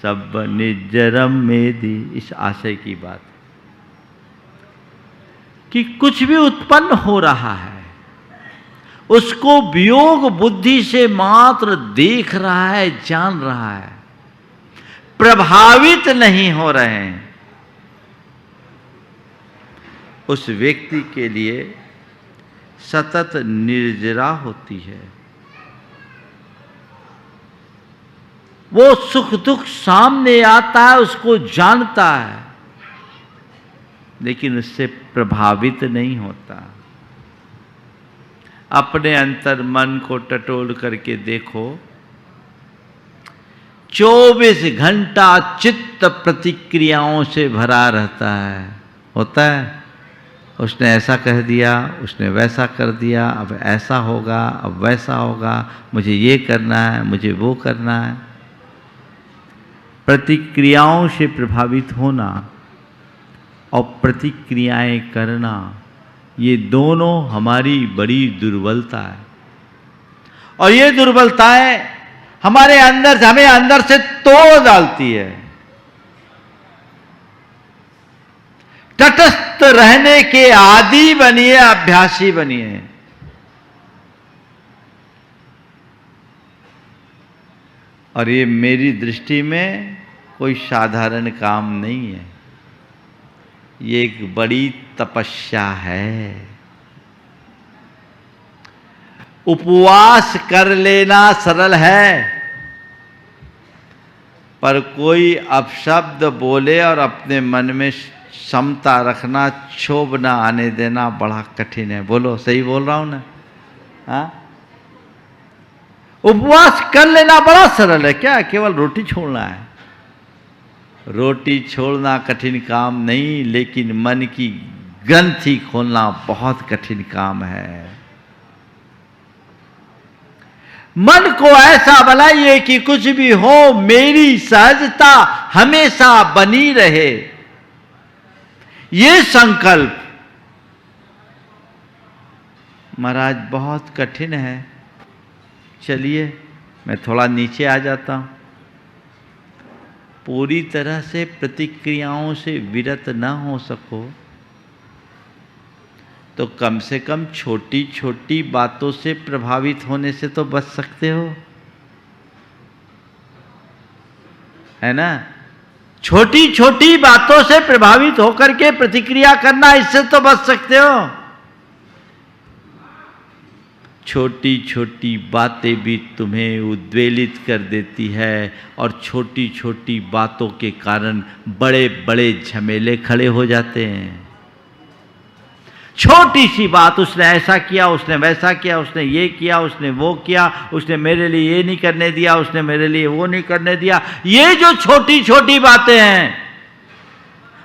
सब निजरम मेदी। इस आशय की बात कि कुछ भी उत्पन्न हो रहा है, उसको वियोग बुद्धि से मात्र देख रहा है, जान रहा है, प्रभावित नहीं हो रहे हैं। उस व्यक्ति के लिए सतत निर्जरा होती है। वो सुख दुख सामने आता है, उसको जानता है, लेकिन उससे प्रभावित नहीं होता। अपने अंतर मन को टटोल करके देखो, 24 घंटा चित्त प्रतिक्रियाओं से भरा रहता है। होता है, उसने ऐसा कह दिया, उसने वैसा कर दिया, अब ऐसा होगा, अब वैसा होगा, मुझे ये करना है, मुझे वो करना है। प्रतिक्रियाओं से प्रभावित होना और प्रतिक्रियाएं करना, ये दोनों हमारी बड़ी दुर्बलता है। और ये दुर्बलताएं हमारे अंदर, हमें अंदर से तोड़ डालती है। तटस्थ रहने के आदी बनिए, अभ्यासी बनिए। और ये मेरी दृष्टि में कोई साधारण काम नहीं है, ये एक बड़ी तपस्या है। उपवास कर लेना सरल है, पर कोई अपशब्द बोले और अपने मन में समता रखना, क्षोभ ना आने देना बड़ा कठिन है। बोलो, सही बोल रहा हूं ना? हाँ, उपवास कर लेना बड़ा सरल है। क्या केवल रोटी छोड़ना है? रोटी छोड़ना कठिन काम नहीं, लेकिन मन की ग्रंथि खोलना बहुत कठिन काम है। मन को ऐसा बनाइए कि कुछ भी हो, मेरी सहजता हमेशा बनी रहे। ये संकल्प महाराज बहुत कठिन है। चलिए मैं थोड़ा नीचे आ जाता हूं। पूरी तरह से प्रतिक्रियाओं से विरत न हो सको तो कम से कम छोटी छोटी बातों से प्रभावित होने से तो बच सकते हो, है ना? छोटी छोटी बातों से प्रभावित होकर के प्रतिक्रिया करना, इससे तो बच सकते हो। छोटी छोटी बातें भी तुम्हें उद्वेलित कर देती है और छोटी छोटी बातों के कारण बड़े बड़े झमेले खड़े हो जाते हैं। छोटी सी बात, उसने ऐसा किया, उसने वैसा किया, उसने ये किया, उसने वो किया, उसने मेरे लिए ये नहीं करने दिया, उसने मेरे लिए वो नहीं करने दिया। ये जो छोटी छोटी बातें हैं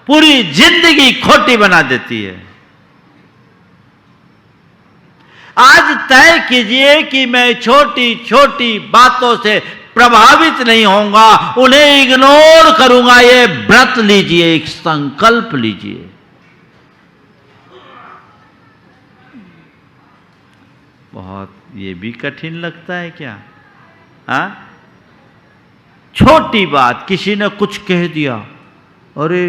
पूरी जिंदगी खोटी बना देती है। आज तय कीजिए कि मैं छोटी छोटी बातों से प्रभावित नहीं होऊंगा, उन्हें इग्नोर करूंगा। ये व्रत लीजिए, एक संकल्प लीजिए। बहुत ये भी कठिन लगता है क्या? हाँ, छोटी बात, किसी ने कुछ कह दिया, अरे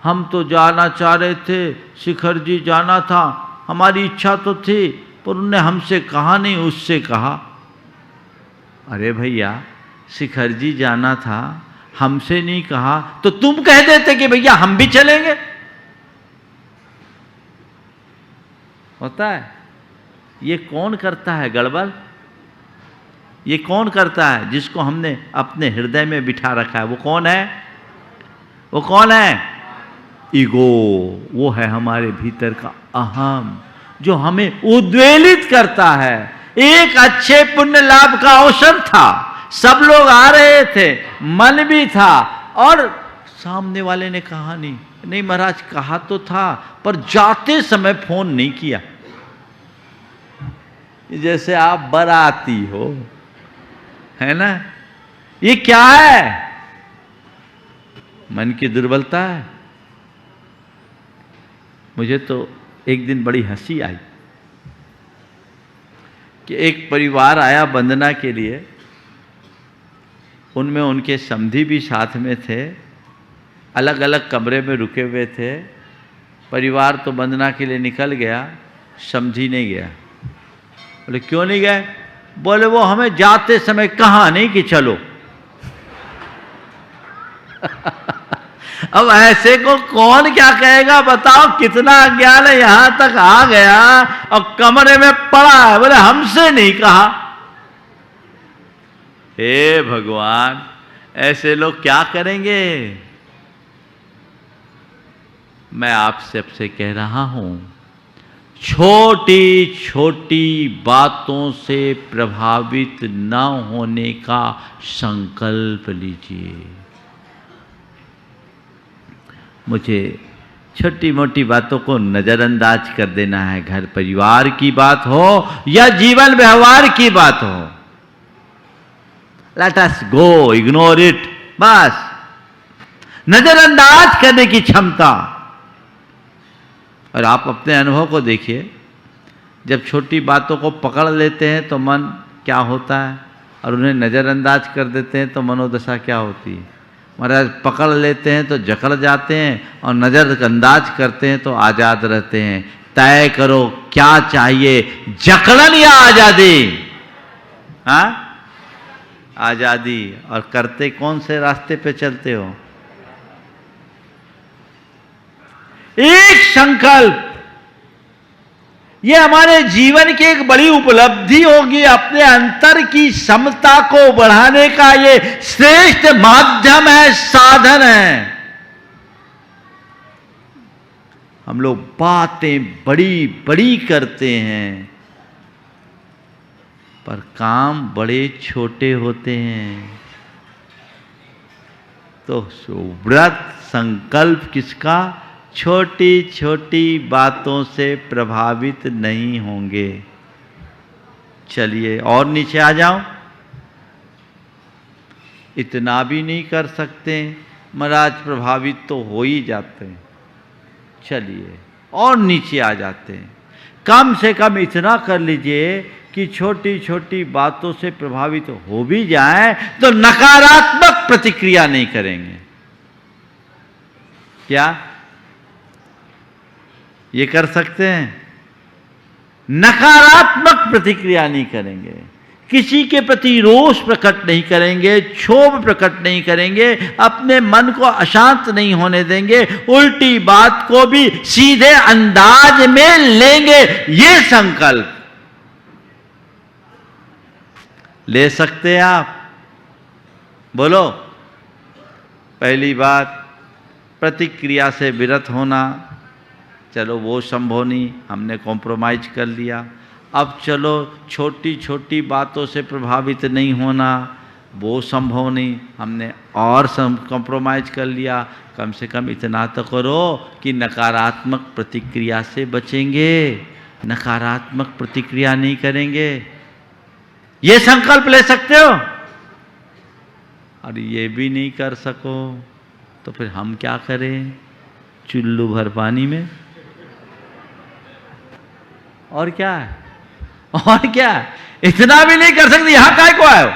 हम तो जाना चाह रहे थे, शिखर जी जाना था, हमारी इच्छा तो थी, पर उन्होंने हमसे कहा नहीं, उससे कहा। अरे भैया, शिखर जी जाना था, हमसे नहीं कहा, तो तुम कह देते कि भैया हम भी चलेंगे। होता है। ये कौन करता है गड़बड़? ये कौन करता है? जिसको हमने अपने हृदय में बिठा रखा है। वो कौन है? वो कौन है? ईगो। वो है हमारे भीतर का अहम, जो हमें उद्वेलित करता है। एक अच्छे पुण्य लाभ का अवसर था, सब लोग आ रहे थे, मन भी था, और सामने वाले ने कहा नहीं। नहीं महाराज, कहा तो था, पर जाते समय फोन नहीं किया। जैसे आप बराती हो, है ना? ये क्या है? मन की दुर्बलता है। मुझे तो एक दिन बड़ी हंसी आई कि एक परिवार आया वंदना के लिए, उनमें उनके समधी भी साथ में थे, अलग अलग कमरे में रुके हुए थे। परिवार तो वंदना के लिए निकल गया, समधी नहीं गया। बोले क्यों नहीं गए? बोले वो हमें जाते समय कहा नहीं कि चलो। अब ऐसे को कौन क्या कहेगा बताओ? कितना अज्ञान है, यहां तक आ गया और कमरे में पड़ा है, बोले हमसे नहीं कहा। हे भगवान, ऐसे लोग क्या करेंगे? मैं आपसे अब से कह रहा हूं, छोटी छोटी बातों से प्रभावित न होने का संकल्प लीजिए। मुझे छोटी मोटी बातों को नजरअंदाज कर देना है, घर परिवार की बात हो या जीवन व्यवहार की बात हो। Let us go, ignore it, बस। नजरअंदाज करने की क्षमता। और आप अपने अनुभव को देखिए, जब छोटी बातों को पकड़ लेते हैं तो मन क्या होता है, और उन्हें नज़रअंदाज कर देते हैं तो मनोदशा क्या होती है। महाराज, पकड़ लेते हैं तो जकड़ जाते हैं, और नज़रअंदाज करते हैं तो आज़ाद रहते हैं। तय करो क्या चाहिए, जकड़न या आज़ादी? हाँ, आज़ादी। और करते कौन से रास्ते पे चलते हो? एक संकल्प। ये हमारे जीवन की एक बड़ी उपलब्धि होगी। अपने अंतर की समता को बढ़ाने का ये श्रेष्ठ माध्यम है, साधन है। हम लोग बातें बड़ी बड़ी करते हैं, पर काम बड़े छोटे होते हैं। तो व्रत संकल्प किसका? छोटी छोटी बातों से प्रभावित नहीं होंगे। चलिए और नीचे आ जाओ। इतना भी नहीं कर सकते महाराज, प्रभावित तो हो ही जाते हैं। चलिए और नीचे आ जाते हैं। कम से कम इतना कर लीजिए कि छोटी छोटी बातों से प्रभावित हो भी जाएं तो नकारात्मक प्रतिक्रिया नहीं करेंगे। क्या ये कर सकते हैं? नकारात्मक प्रतिक्रिया नहीं करेंगे, किसी के प्रति रोष प्रकट नहीं करेंगे, क्षोभ प्रकट नहीं करेंगे, अपने मन को अशांत नहीं होने देंगे, उल्टी बात को भी सीधे अंदाज में लेंगे। ये संकल्प ले सकते हैं आप? बोलो। पहली बात, प्रतिक्रिया से विरत होना। चलो वो संभव नहीं, हमने कॉम्प्रोमाइज कर लिया। अब चलो छोटी छोटी बातों से प्रभावित नहीं होना, वो संभव नहीं, हमने और कॉम्प्रोमाइज कर लिया। कम से कम इतना तो करो कि नकारात्मक प्रतिक्रिया से बचेंगे। नकारात्मक प्रतिक्रिया नहीं करेंगे। ये संकल्प ले सकते हो और ये भी नहीं कर सको तो फिर हम क्या करें? चुल्लू भर पानी में। और क्या है? और क्या? इतना भी नहीं कर सकते, यहां काय को आए हो?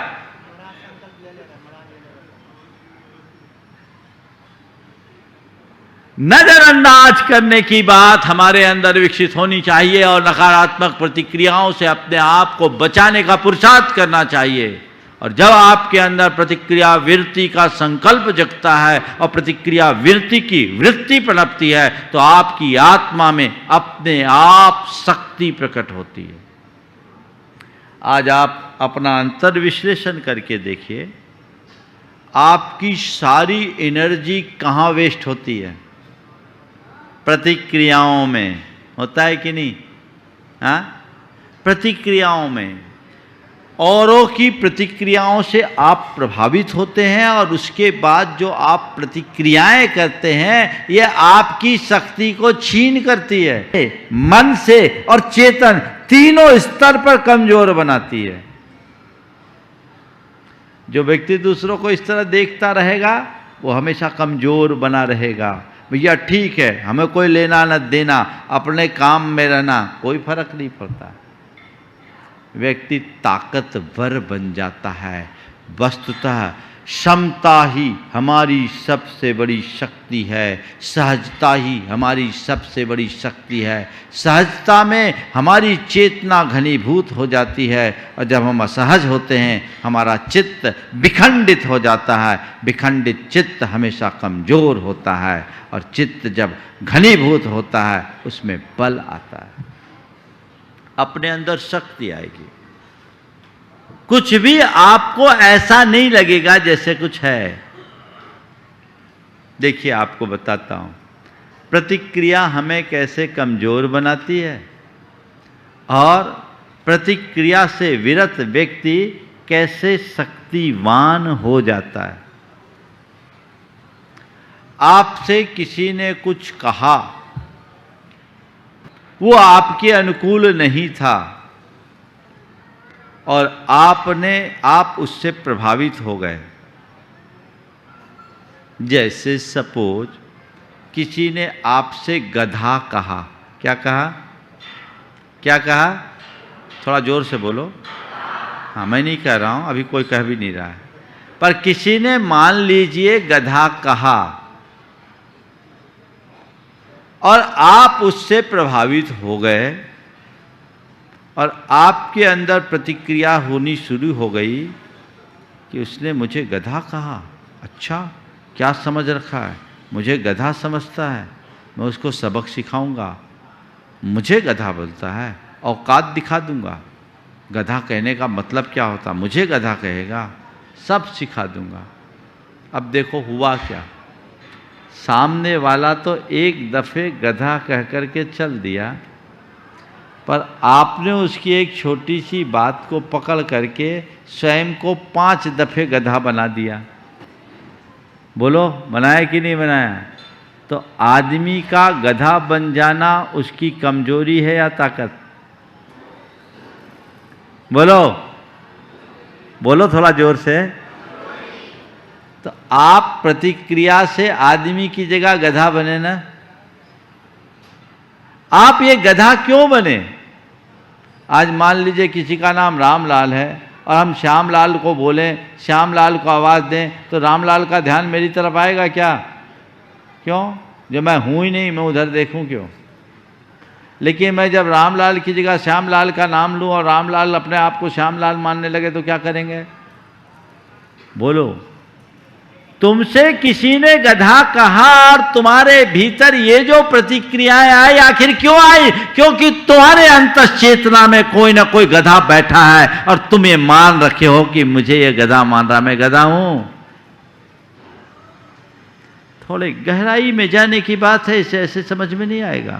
नजरअंदाज करने की बात हमारे अंदर विकसित होनी चाहिए और नकारात्मक प्रतिक्रियाओं से अपने आप को बचाने का पुरुषार्थ करना चाहिए। और जब आपके अंदर प्रतिक्रिया वृत्ति का संकल्प जगता है और प्रतिक्रिया वृत्ति की वृत्ति पनपती है तो आपकी आत्मा में अपने आप शक्ति प्रकट होती है। आज आप अपना अंतर विश्लेषण करके देखिए, आपकी सारी एनर्जी कहाँ वेस्ट होती है? प्रतिक्रियाओं में। होता है कि नहीं? हाँ, प्रतिक्रियाओं में। औरों की प्रतिक्रियाओं से आप प्रभावित होते हैं और उसके बाद जो आप प्रतिक्रियाएं करते हैं ये आपकी शक्ति को छीन करती है, मन से और चेतन तीनों स्तर पर कमजोर बनाती है। जो व्यक्ति दूसरों को इस तरह देखता रहेगा वो हमेशा कमजोर बना रहेगा। भैया ठीक है, हमें कोई लेना न देना, अपने काम में रहना, कोई फर्क नहीं पड़ता। व्यक्ति ताकतवर बन जाता है। वस्तुतः क्षमता ही हमारी सबसे बड़ी शक्ति है, सहजता ही हमारी सबसे बड़ी शक्ति है। सहजता में हमारी चेतना घनीभूत हो जाती है और जब हम असहज होते हैं हमारा चित्त विखंडित हो जाता है। विखंडित चित्त हमेशा कमजोर होता है और चित्त जब घनीभूत होता है उसमें बल आता है, अपने अंदर शक्ति आएगी। कुछ भी आपको ऐसा नहीं लगेगा जैसे कुछ है। देखिए आपको बताता हूं, प्रतिक्रिया हमें कैसे कमजोर बनाती है और प्रतिक्रिया से विरत व्यक्ति कैसे शक्तिवान हो जाता है। आपसे किसी ने कुछ कहा, वो आपके अनुकूल नहीं था और आप उससे प्रभावित हो गए। जैसे सपोज किसी ने आपसे गधा कहा। क्या कहा? क्या कहा? थोड़ा जोर से बोलो। हाँ, मैं नहीं कह रहा हूं, अभी कोई कह भी नहीं रहा है, पर किसी ने मान लीजिए गधा कहा और आप उससे प्रभावित हो गए और आपके अंदर प्रतिक्रिया होनी शुरू हो गई कि उसने मुझे गधा कहा। अच्छा, क्या समझ रखा है? मुझे गधा समझता है, मैं उसको सबक सिखाऊंगा। मुझे गधा बोलता है, औकात दिखा दूंगा। गधा कहने का मतलब क्या होता? मुझे गधा कहेगा, सब सिखा दूंगा। अब देखो हुआ क्या, सामने वाला तो एक दफे गधा कह करके चल दिया, पर आपने उसकी एक छोटी सी बात को पकड़ करके स्वयं को 5 दफे गधा बना दिया। बोलो, बनाया कि नहीं बनाया? तो आदमी का गधा बन जाना उसकी कमजोरी है या ताकत? बोलो, बोलो थोड़ा जोर से। तो आप प्रतिक्रिया से आदमी की जगह गधा बने ना। आप ये गधा क्यों बने? आज मान लीजिए किसी का नाम रामलाल है और हम श्यामलाल को बोलें, श्यामलाल को आवाज़ दें, तो रामलाल का ध्यान मेरी तरफ आएगा क्या? क्यों? जो मैं हूं ही नहीं, मैं उधर देखूं क्यों? लेकिन मैं जब रामलाल की जगह श्यामलाल का नाम लूं और रामलाल अपने आप को श्यामलाल मानने लगे तो क्या करेंगे? बोलो। तुमसे किसी ने गधा कहा और तुम्हारे भीतर ये जो प्रतिक्रियाएं आई, आखिर क्यों आई? क्योंकि तुम्हारे अंतश्चेतना में कोई ना कोई गधा बैठा है और तुम ये मान रखे हो कि मुझे ये गधा मान रहा, मैं गधा हूं। थोड़े गहराई में जाने की बात है, इसे ऐसे समझ में नहीं आएगा।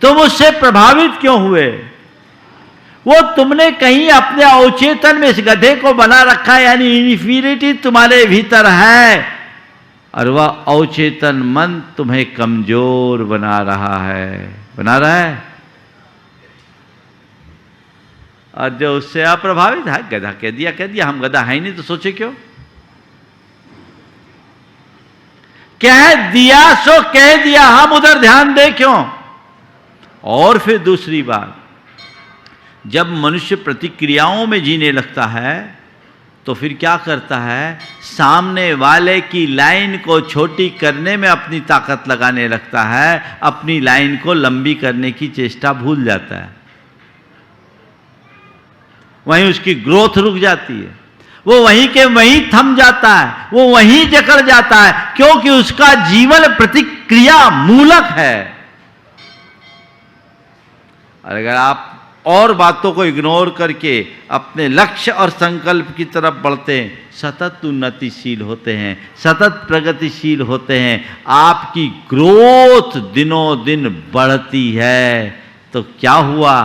तुम उससे प्रभावित क्यों हुए? वो तुमने कहीं अपने अवचेतन में इस गधे को बना रखा है, यानी इन्फीरिटी तुम्हारे भीतर है और वह अवचेतन मन तुम्हें कमजोर बना रहा है। बना रहा है? और जो उससे अप्रभावित है, गधा कह दिया, हम गधा है ही नहीं तो सोचे क्यों। कह दिया सो कह दिया, हम उधर ध्यान दे क्यों। और फिर दूसरी बात, जब मनुष्य प्रतिक्रियाओं में जीने लगता है तो फिर क्या करता है, सामने वाले की लाइन को छोटी करने में अपनी ताकत लगाने लगता है, अपनी लाइन को लंबी करने की चेष्टा भूल जाता है। वहीं उसकी ग्रोथ रुक जाती है, वो वहीं के वहीं थम जाता है, वो वहीं जकड़ जाता है, क्योंकि उसका जीवन प्रतिक्रिया मूलक है। और अगर आप और बातों को इग्नोर करके अपने लक्ष्य और संकल्प की तरफ बढ़ते हैं, सतत उन्नतिशील होते हैं, सतत प्रगतिशील होते हैं, आपकी ग्रोथ दिनों दिन बढ़ती है। तो क्या हुआ,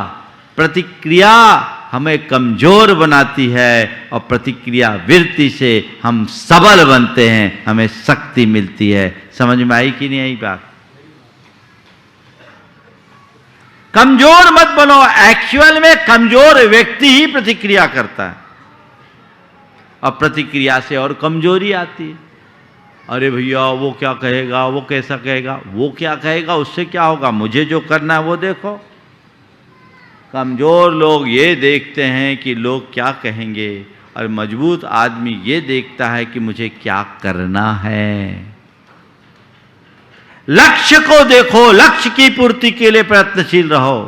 प्रतिक्रिया हमें कमजोर बनाती है और प्रतिक्रिया वृत्ति से हम सबल बनते हैं, हमें शक्ति मिलती है। समझ में आई कि नहीं आई बात। कमजोर मत बनो, एक्चुअल में कमजोर व्यक्ति ही प्रतिक्रिया करता है और प्रतिक्रिया से और कमजोरी आती है। अरे भैया वो क्या कहेगा, वो कैसा कहेगा, वो क्या कहेगा, उससे क्या होगा, मुझे जो करना है वो देखो। कमजोर लोग ये देखते हैं कि लोग क्या कहेंगे, और मजबूत आदमी ये देखता है कि मुझे क्या करना है। लक्ष्य को देखो, लक्ष्य की पूर्ति के लिए प्रयत्नशील रहो,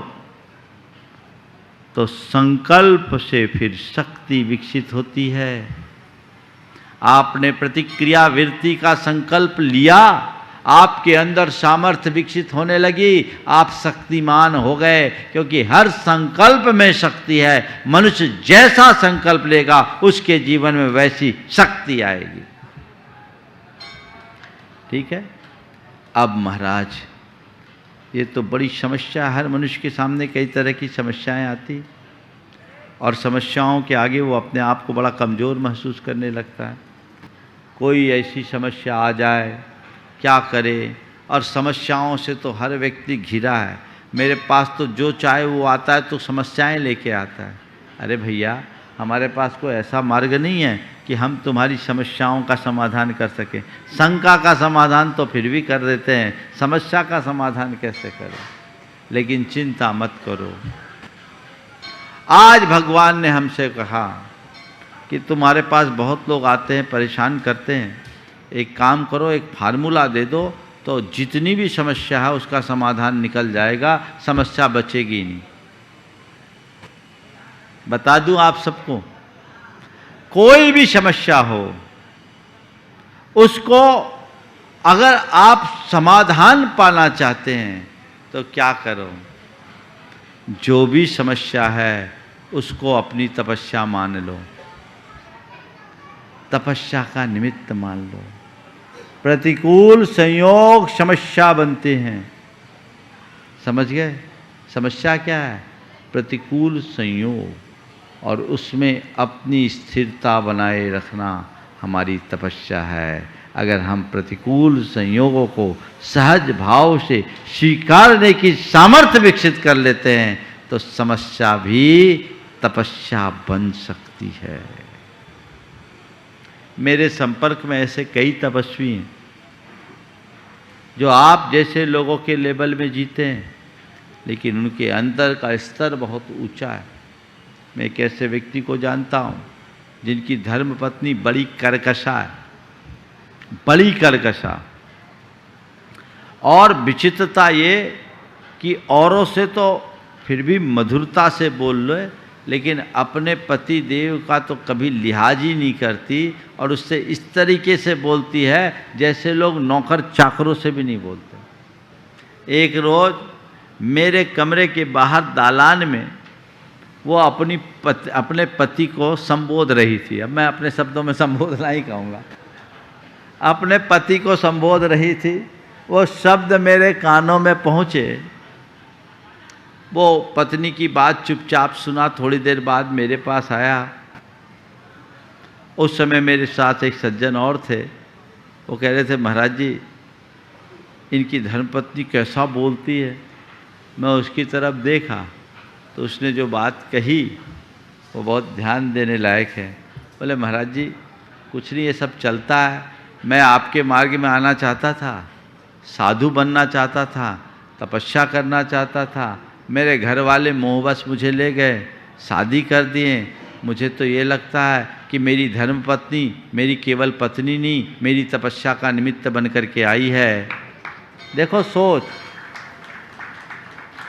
तो संकल्प से फिर शक्ति विकसित होती है। आपने प्रतिक्रिया वृत्ति का संकल्प लिया, आपके अंदर सामर्थ्य विकसित होने लगी, आप शक्तिमान हो गए, क्योंकि हर संकल्प में शक्ति है। मनुष्य जैसा संकल्प लेगा उसके जीवन में वैसी शक्ति आएगी। ठीक है। अब महाराज, ये तो बड़ी समस्या, हर मनुष्य के सामने कई तरह की समस्याएं आती, और समस्याओं के आगे वो अपने आप को बड़ा कमज़ोर महसूस करने लगता है। कोई ऐसी समस्या आ जाए, क्या करे, और समस्याओं से तो हर व्यक्ति घिरा है। मेरे पास तो जो चाहे वो आता है, तो समस्याएं लेके आता है। अरे भैया, हमारे पास कोई ऐसा मार्ग नहीं है कि हम तुम्हारी समस्याओं का समाधान कर सकें। शंका का समाधान तो फिर भी कर देते हैं, समस्या का समाधान कैसे करें। लेकिन चिंता मत करो। आज भगवान ने हमसे कहा कि तुम्हारे पास बहुत लोग आते हैं, परेशान करते हैं, एक काम करो, एक फार्मूला दे दो, तो जितनी भी समस्या है उसका समाधान निकल जाएगा, समस्या बचेगी नहीं। बता दूं आप सबको, कोई भी समस्या हो, उसको अगर आप समाधान पाना चाहते हैं तो क्या करो, जो भी समस्या है उसको अपनी तपस्या मान लो, तपस्या का निमित्त मान लो। प्रतिकूल संयोग समस्या बनते हैं, समझ गए। समस्या क्या है, प्रतिकूल संयोग, और उसमें अपनी स्थिरता बनाए रखना हमारी तपस्या है। अगर हम प्रतिकूल संयोगों को सहज भाव से स्वीकारने की सामर्थ्य विकसित कर लेते हैं तो समस्या भी तपस्या बन सकती है। मेरे संपर्क में ऐसे कई तपस्वी हैं जो आप जैसे लोगों के लेवल में जीते हैं, लेकिन उनके अंदर का स्तर बहुत ऊंचा है। मैं एक ऐसे व्यक्ति को जानता हूँ जिनकी धर्मपत्नी बड़ी कर्कशा है, बड़ी कर्कशा, और विचित्रता ये कि औरों से तो फिर भी मधुरता से बोल लो, लेकिन अपने पति देव का तो कभी लिहाज ही नहीं करती, और उससे इस तरीके से बोलती है जैसे लोग नौकर चाकरों से भी नहीं बोलते। एक रोज़ मेरे कमरे के बाहर दालान में वो अपने पति को संबोध रही थी। अब मैं अपने शब्दों में संबोधना ही कहूँगा, अपने पति को संबोध रही थी। वो शब्द मेरे कानों में पहुँचे, वो पत्नी की बात चुपचाप सुना, थोड़ी देर बाद मेरे पास आया। उस समय मेरे साथ एक सज्जन और थे, वो कह रहे थे महाराज जी इनकी धर्मपत्नी कैसा बोलती है। मैं उसकी तरफ देखा तो उसने जो बात कही वो बहुत ध्यान देने लायक है। बोले महाराज जी कुछ नहीं, ये सब चलता है, मैं आपके मार्ग में आना चाहता था, साधु बनना चाहता था, तपस्या करना चाहता था, मेरे घर वाले मोहवश मुझे ले गए, शादी कर दिए। मुझे तो ये लगता है कि मेरी धर्म पत्नी मेरी केवल पत्नी नहीं, मेरी तपस्या का निमित्त बन करके आई है। देखो सोच,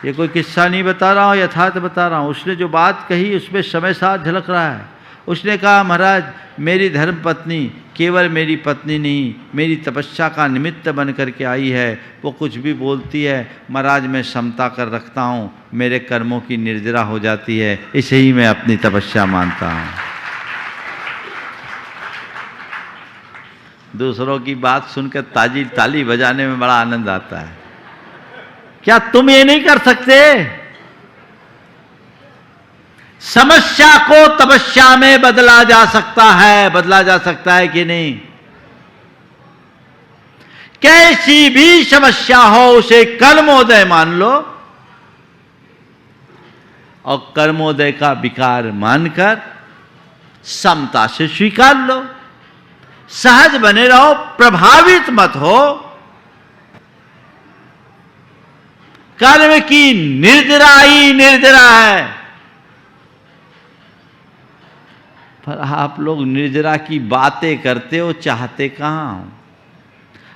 ये कोई किस्सा नहीं बता रहा हूँ, यथार्थ बता रहा हूँ। उसने जो बात कही उसमें समय साथ झलक रहा है। उसने कहा महाराज मेरी धर्म पत्नी केवल मेरी पत्नी नहीं, मेरी तपस्या का निमित्त बन करके आई है। वो कुछ भी बोलती है महाराज मैं समता कर रखता हूँ, मेरे कर्मों की निर्जरा हो जाती है, इसे ही मैं अपनी तपस्या मानता हूँ। दूसरों की बात सुनकर ताली बजाने में बड़ा आनंद आता है। क्या तुम ये नहीं कर सकते? समस्या को तपस्या में बदला जा सकता है, बदला जा सकता है कि नहीं? कैसी भी समस्या हो उसे कर्मोदय मान लो और कर्मोदय का विकार मानकर समता से स्वीकार लो। सहज बने रहो, प्रभावित मत हो। कर्म की निर्जरा ही निर्जरा है। पर आप लोग निर्जरा की बातें करते हो, चाहते कहां हो?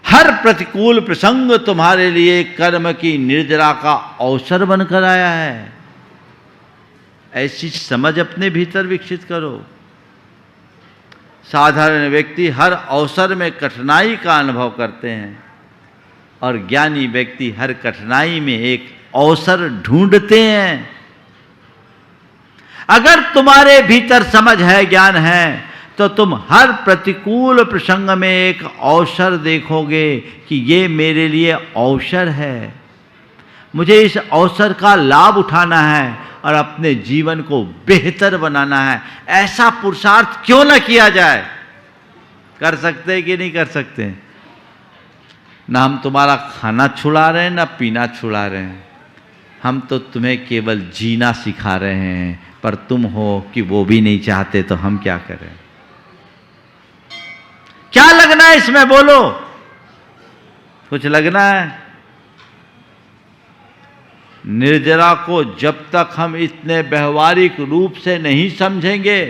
हर प्रतिकूल प्रसंग तुम्हारे लिए कर्म की निर्जरा का अवसर बनकर आया है। ऐसी समझ अपने भीतर विकसित करो। साधारण व्यक्ति हर अवसर में कठिनाई का अनुभव करते हैं और ज्ञानी व्यक्ति हर कठिनाई में एक अवसर ढूंढते हैं। अगर तुम्हारे भीतर समझ है, ज्ञान है, तो तुम हर प्रतिकूल प्रसंग में एक अवसर देखोगे कि ये मेरे लिए अवसर है, मुझे इस अवसर का लाभ उठाना है और अपने जीवन को बेहतर बनाना है। ऐसा पुरुषार्थ क्यों न किया जाए? कर सकते हैं कि नहीं कर सकते? ना हम तुम्हारा खाना छुड़ा रहे हैं, ना पीना छुड़ा रहे हैं। हम तो तुम्हें केवल जीना सिखा रहे हैं, पर तुम हो कि वो भी नहीं चाहते, तो हम क्या करें? क्या लगना है इसमें? बोलो, कुछ लगना है? निर्जरा को जब तक हम इतने व्यवहारिक रूप से नहीं समझेंगे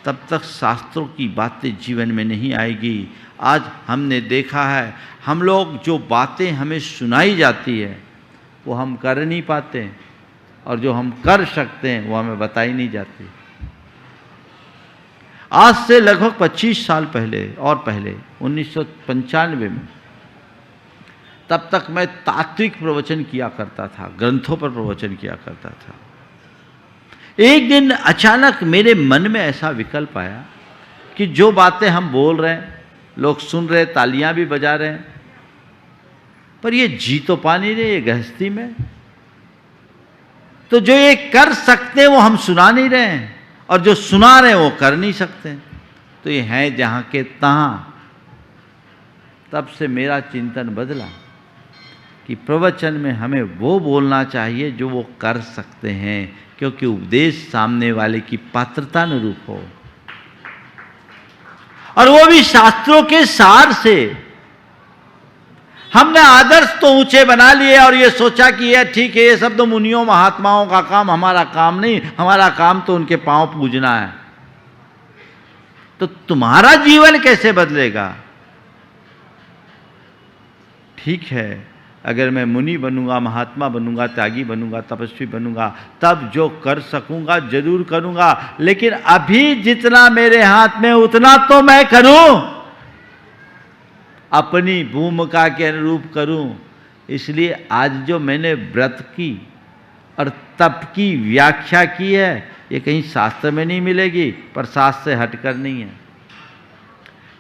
तब तक शास्त्रों की बातें जीवन में नहीं आएगी। आज हमने देखा है, हम लोग जो बातें हमें सुनाई जाती है वो हम कर नहीं पाते, और जो हम कर सकते हैं वो हमें बताई नहीं जाती। आज से लगभग 25 साल पहले और पहले 1995 में, तब तक मैं तात्विक प्रवचन किया करता था, ग्रंथों पर प्रवचन किया करता था। एक दिन अचानक मेरे मन में ऐसा विकल्प आया कि जो बातें हम बोल रहे हैं, लोग सुन रहे, तालियां भी बजा रहे हैं, पर ये जी तो पा नहीं रहे, ये गृहस्थी में। तो जो ये कर सकते हैं वो हम सुना नहीं रहे हैं, और जो सुना रहे हैं वो कर नहीं सकते। तो ये हैं जहां के तहां। तब से मेरा चिंतन बदला कि प्रवचन में हमें वो बोलना चाहिए जो वो कर सकते हैं, क्योंकि उपदेश सामने वाले की पात्रता अनुरूप हो, और वो भी शास्त्रों के सार से। हमने आदर्श तो ऊंचे बना लिए और ये सोचा कि ये ठीक है, ये सब तो मुनियों महात्माओं का काम, हमारा काम नहीं। हमारा काम तो उनके पांव पूजना है। तो तुम्हारा जीवन कैसे बदलेगा? ठीक है, अगर मैं मुनि बनूंगा, महात्मा बनूंगा, त्यागी बनूंगा, तपस्वी बनूंगा, तब जो कर सकूंगा जरूर करूंगा, लेकिन अभी जितना मेरे हाथ में उतना तो मैं करूं, अपनी भूमिका के अनुरूप करूं। इसलिए आज जो मैंने व्रत की और तप की व्याख्या की है, ये कहीं शास्त्र में नहीं मिलेगी, पर शास्त्र से हटकर नहीं है।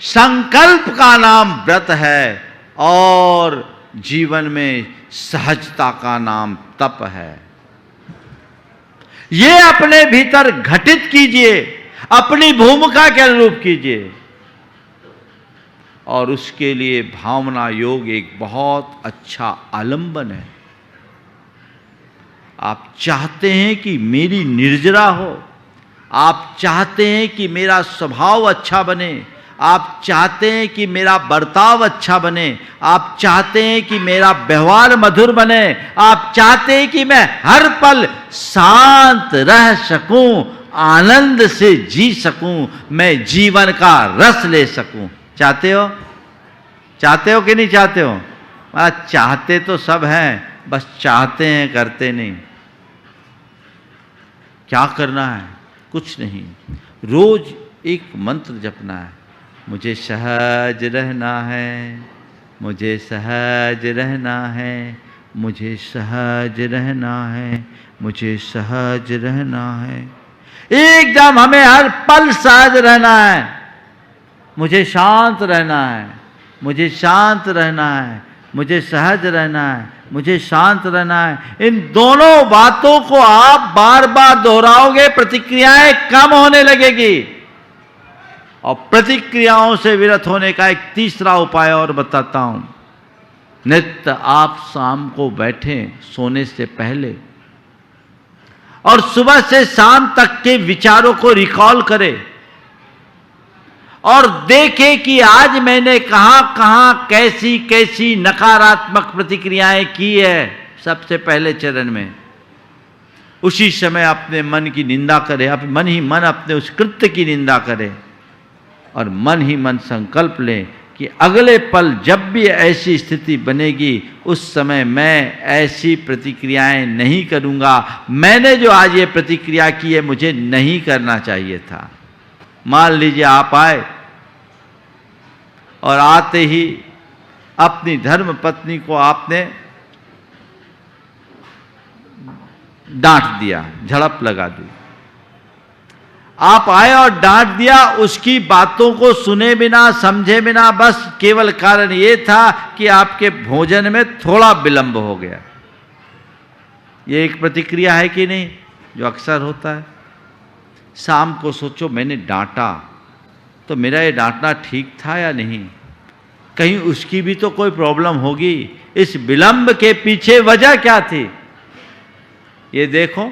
संकल्प का नाम व्रत है और जीवन में सहजता का नाम तप है। ये अपने भीतर घटित कीजिए, अपनी भूमिका के अनुरूप कीजिए, और उसके लिए भावना योग एक बहुत अच्छा आलंबन है। आप चाहते हैं कि मेरी निर्जरा हो, आप चाहते हैं कि मेरा स्वभाव अच्छा बने, आप चाहते हैं कि मेरा बर्ताव अच्छा बने, आप चाहते हैं कि मेरा व्यवहार मधुर बने, आप चाहते हैं कि मैं हर पल शांत रह सकूं, आनंद से जी सकूं, मैं जीवन का रस ले सकूं। चाहते हो? चाहते हो कि नहीं चाहते हो? चाहते तो सब हैं, बस चाहते हैं, करते नहीं। क्या करना है? कुछ नहीं, रोज एक मंत्र जपना है। मुझे सहज रहना है, मुझे सहज रहना है, मुझे सहज रहना है, मुझे सहज रहना है। एकदम हमें हर पल सहज रहना है। मुझे शांत रहना है, मुझे शांत रहना है, मुझे सहज रहना है, मुझे शांत रहना है। इन दोनों बातों को आप बार बार दोहराओगे, प्रतिक्रियाएं कम होने लगेगी। और प्रतिक्रियाओं से विरत होने का एक तीसरा उपाय और बताता हूं। नित्य आप शाम को बैठें सोने से पहले और सुबह से शाम तक के विचारों को रिकॉल करें और देखें कि आज मैंने कहां कहां कैसी कैसी नकारात्मक प्रतिक्रियाएं की है। सबसे पहले चरण में उसी समय अपने मन की निंदा करें, अब मन ही मन अपने उस कृत्य की निंदा करें और मन ही मन संकल्प लें कि अगले पल जब भी ऐसी स्थिति बनेगी उस समय मैं ऐसी प्रतिक्रियाएं नहीं करूंगा। मैंने जो आज ये प्रतिक्रिया की है मुझे नहीं करना चाहिए था। मान लीजिए आप आए और आते ही अपनी धर्म पत्नी को आपने डांट दिया, झड़प लगा दी। आप आए और डांट दिया, उसकी बातों को सुने बिना समझे बिना, बस केवल कारण ये था कि आपके भोजन में थोड़ा विलंब हो गया। ये एक प्रतिक्रिया है कि नहीं, जो अक्सर होता है। शाम को सोचो मैंने डांटा तो मेरा ये डांटना ठीक था या नहीं, कहीं उसकी भी तो कोई प्रॉब्लम होगी। इस विलंब के पीछे वजह क्या थी ये देखो।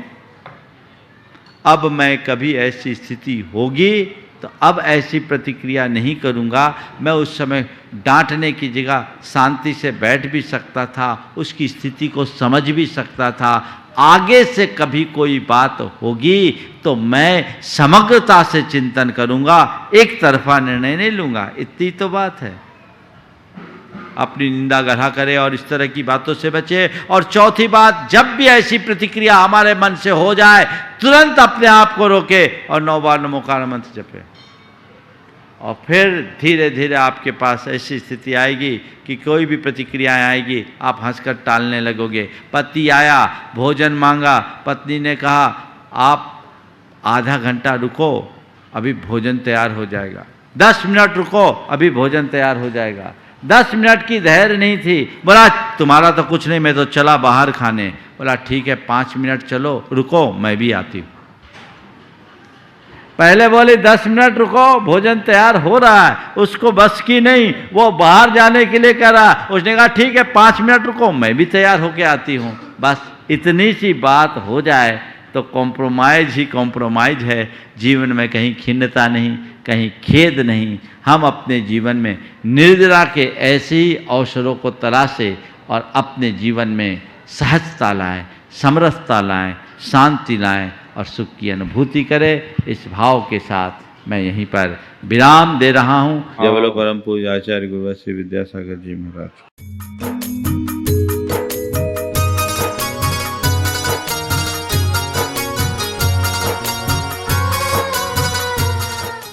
अब मैं कभी ऐसी स्थिति होगी तो अब ऐसी प्रतिक्रिया नहीं करूंगा। मैं उस समय डांटने की जगह शांति से बैठ भी सकता था, उसकी स्थिति को समझ भी सकता था। आगे से कभी कोई बात होगी तो मैं समग्रता से चिंतन करूंगा, एक तरफा निर्णय नहीं लूंगा। इतनी तो बात है। अपनी निंदा गढ़ा करे और इस तरह की बातों से बचे। और चौथी बात, जब भी ऐसी प्रतिक्रिया हमारे मन से हो जाए तुरंत अपने आप को रोके और 9 बार नमोकार मंत्र जपे। और फिर धीरे धीरे आपके पास ऐसी स्थिति आएगी कि कोई भी प्रतिक्रियाएं आएगी आप हंसकर टालने लगोगे। पति आया, भोजन मांगा, पत्नी ने कहा आप आधा घंटा रुको अभी भोजन तैयार हो जाएगा। 10 मिनट रुको अभी भोजन तैयार हो जाएगा। 10 मिनट की धैर्य नहीं थी। बोला तुम्हारा तो कुछ नहीं, मैं तो चला बाहर खाने। बोला ठीक है 5 मिनट चलो रुको मैं भी आती हूँ। पहले बोले 10 मिनट रुको भोजन तैयार हो रहा है, उसको बस की नहीं, वो बाहर जाने के लिए कह रहा। उसने कहा ठीक है 5 मिनट रुको मैं भी तैयार होके आती हूँ। बस इतनी सी बात हो जाए तो कॉम्प्रोमाइज ही कॉम्प्रोमाइज है। जीवन में कहीं खिन्नता नहीं, कहीं खेद नहीं। हम अपने जीवन में निर्जरा के ऐसे ही अवसरों को तलाशें और अपने जीवन में सहजता लाएं, समरसता लाएं, शांति लाएं और सुख की अनुभूति करें। इस भाव के साथ मैं यहीं पर विराम दे रहा हूँ। जय बोलो परम पूज्य आचार्य गुरु श्री विद्यासागर जी महाराज।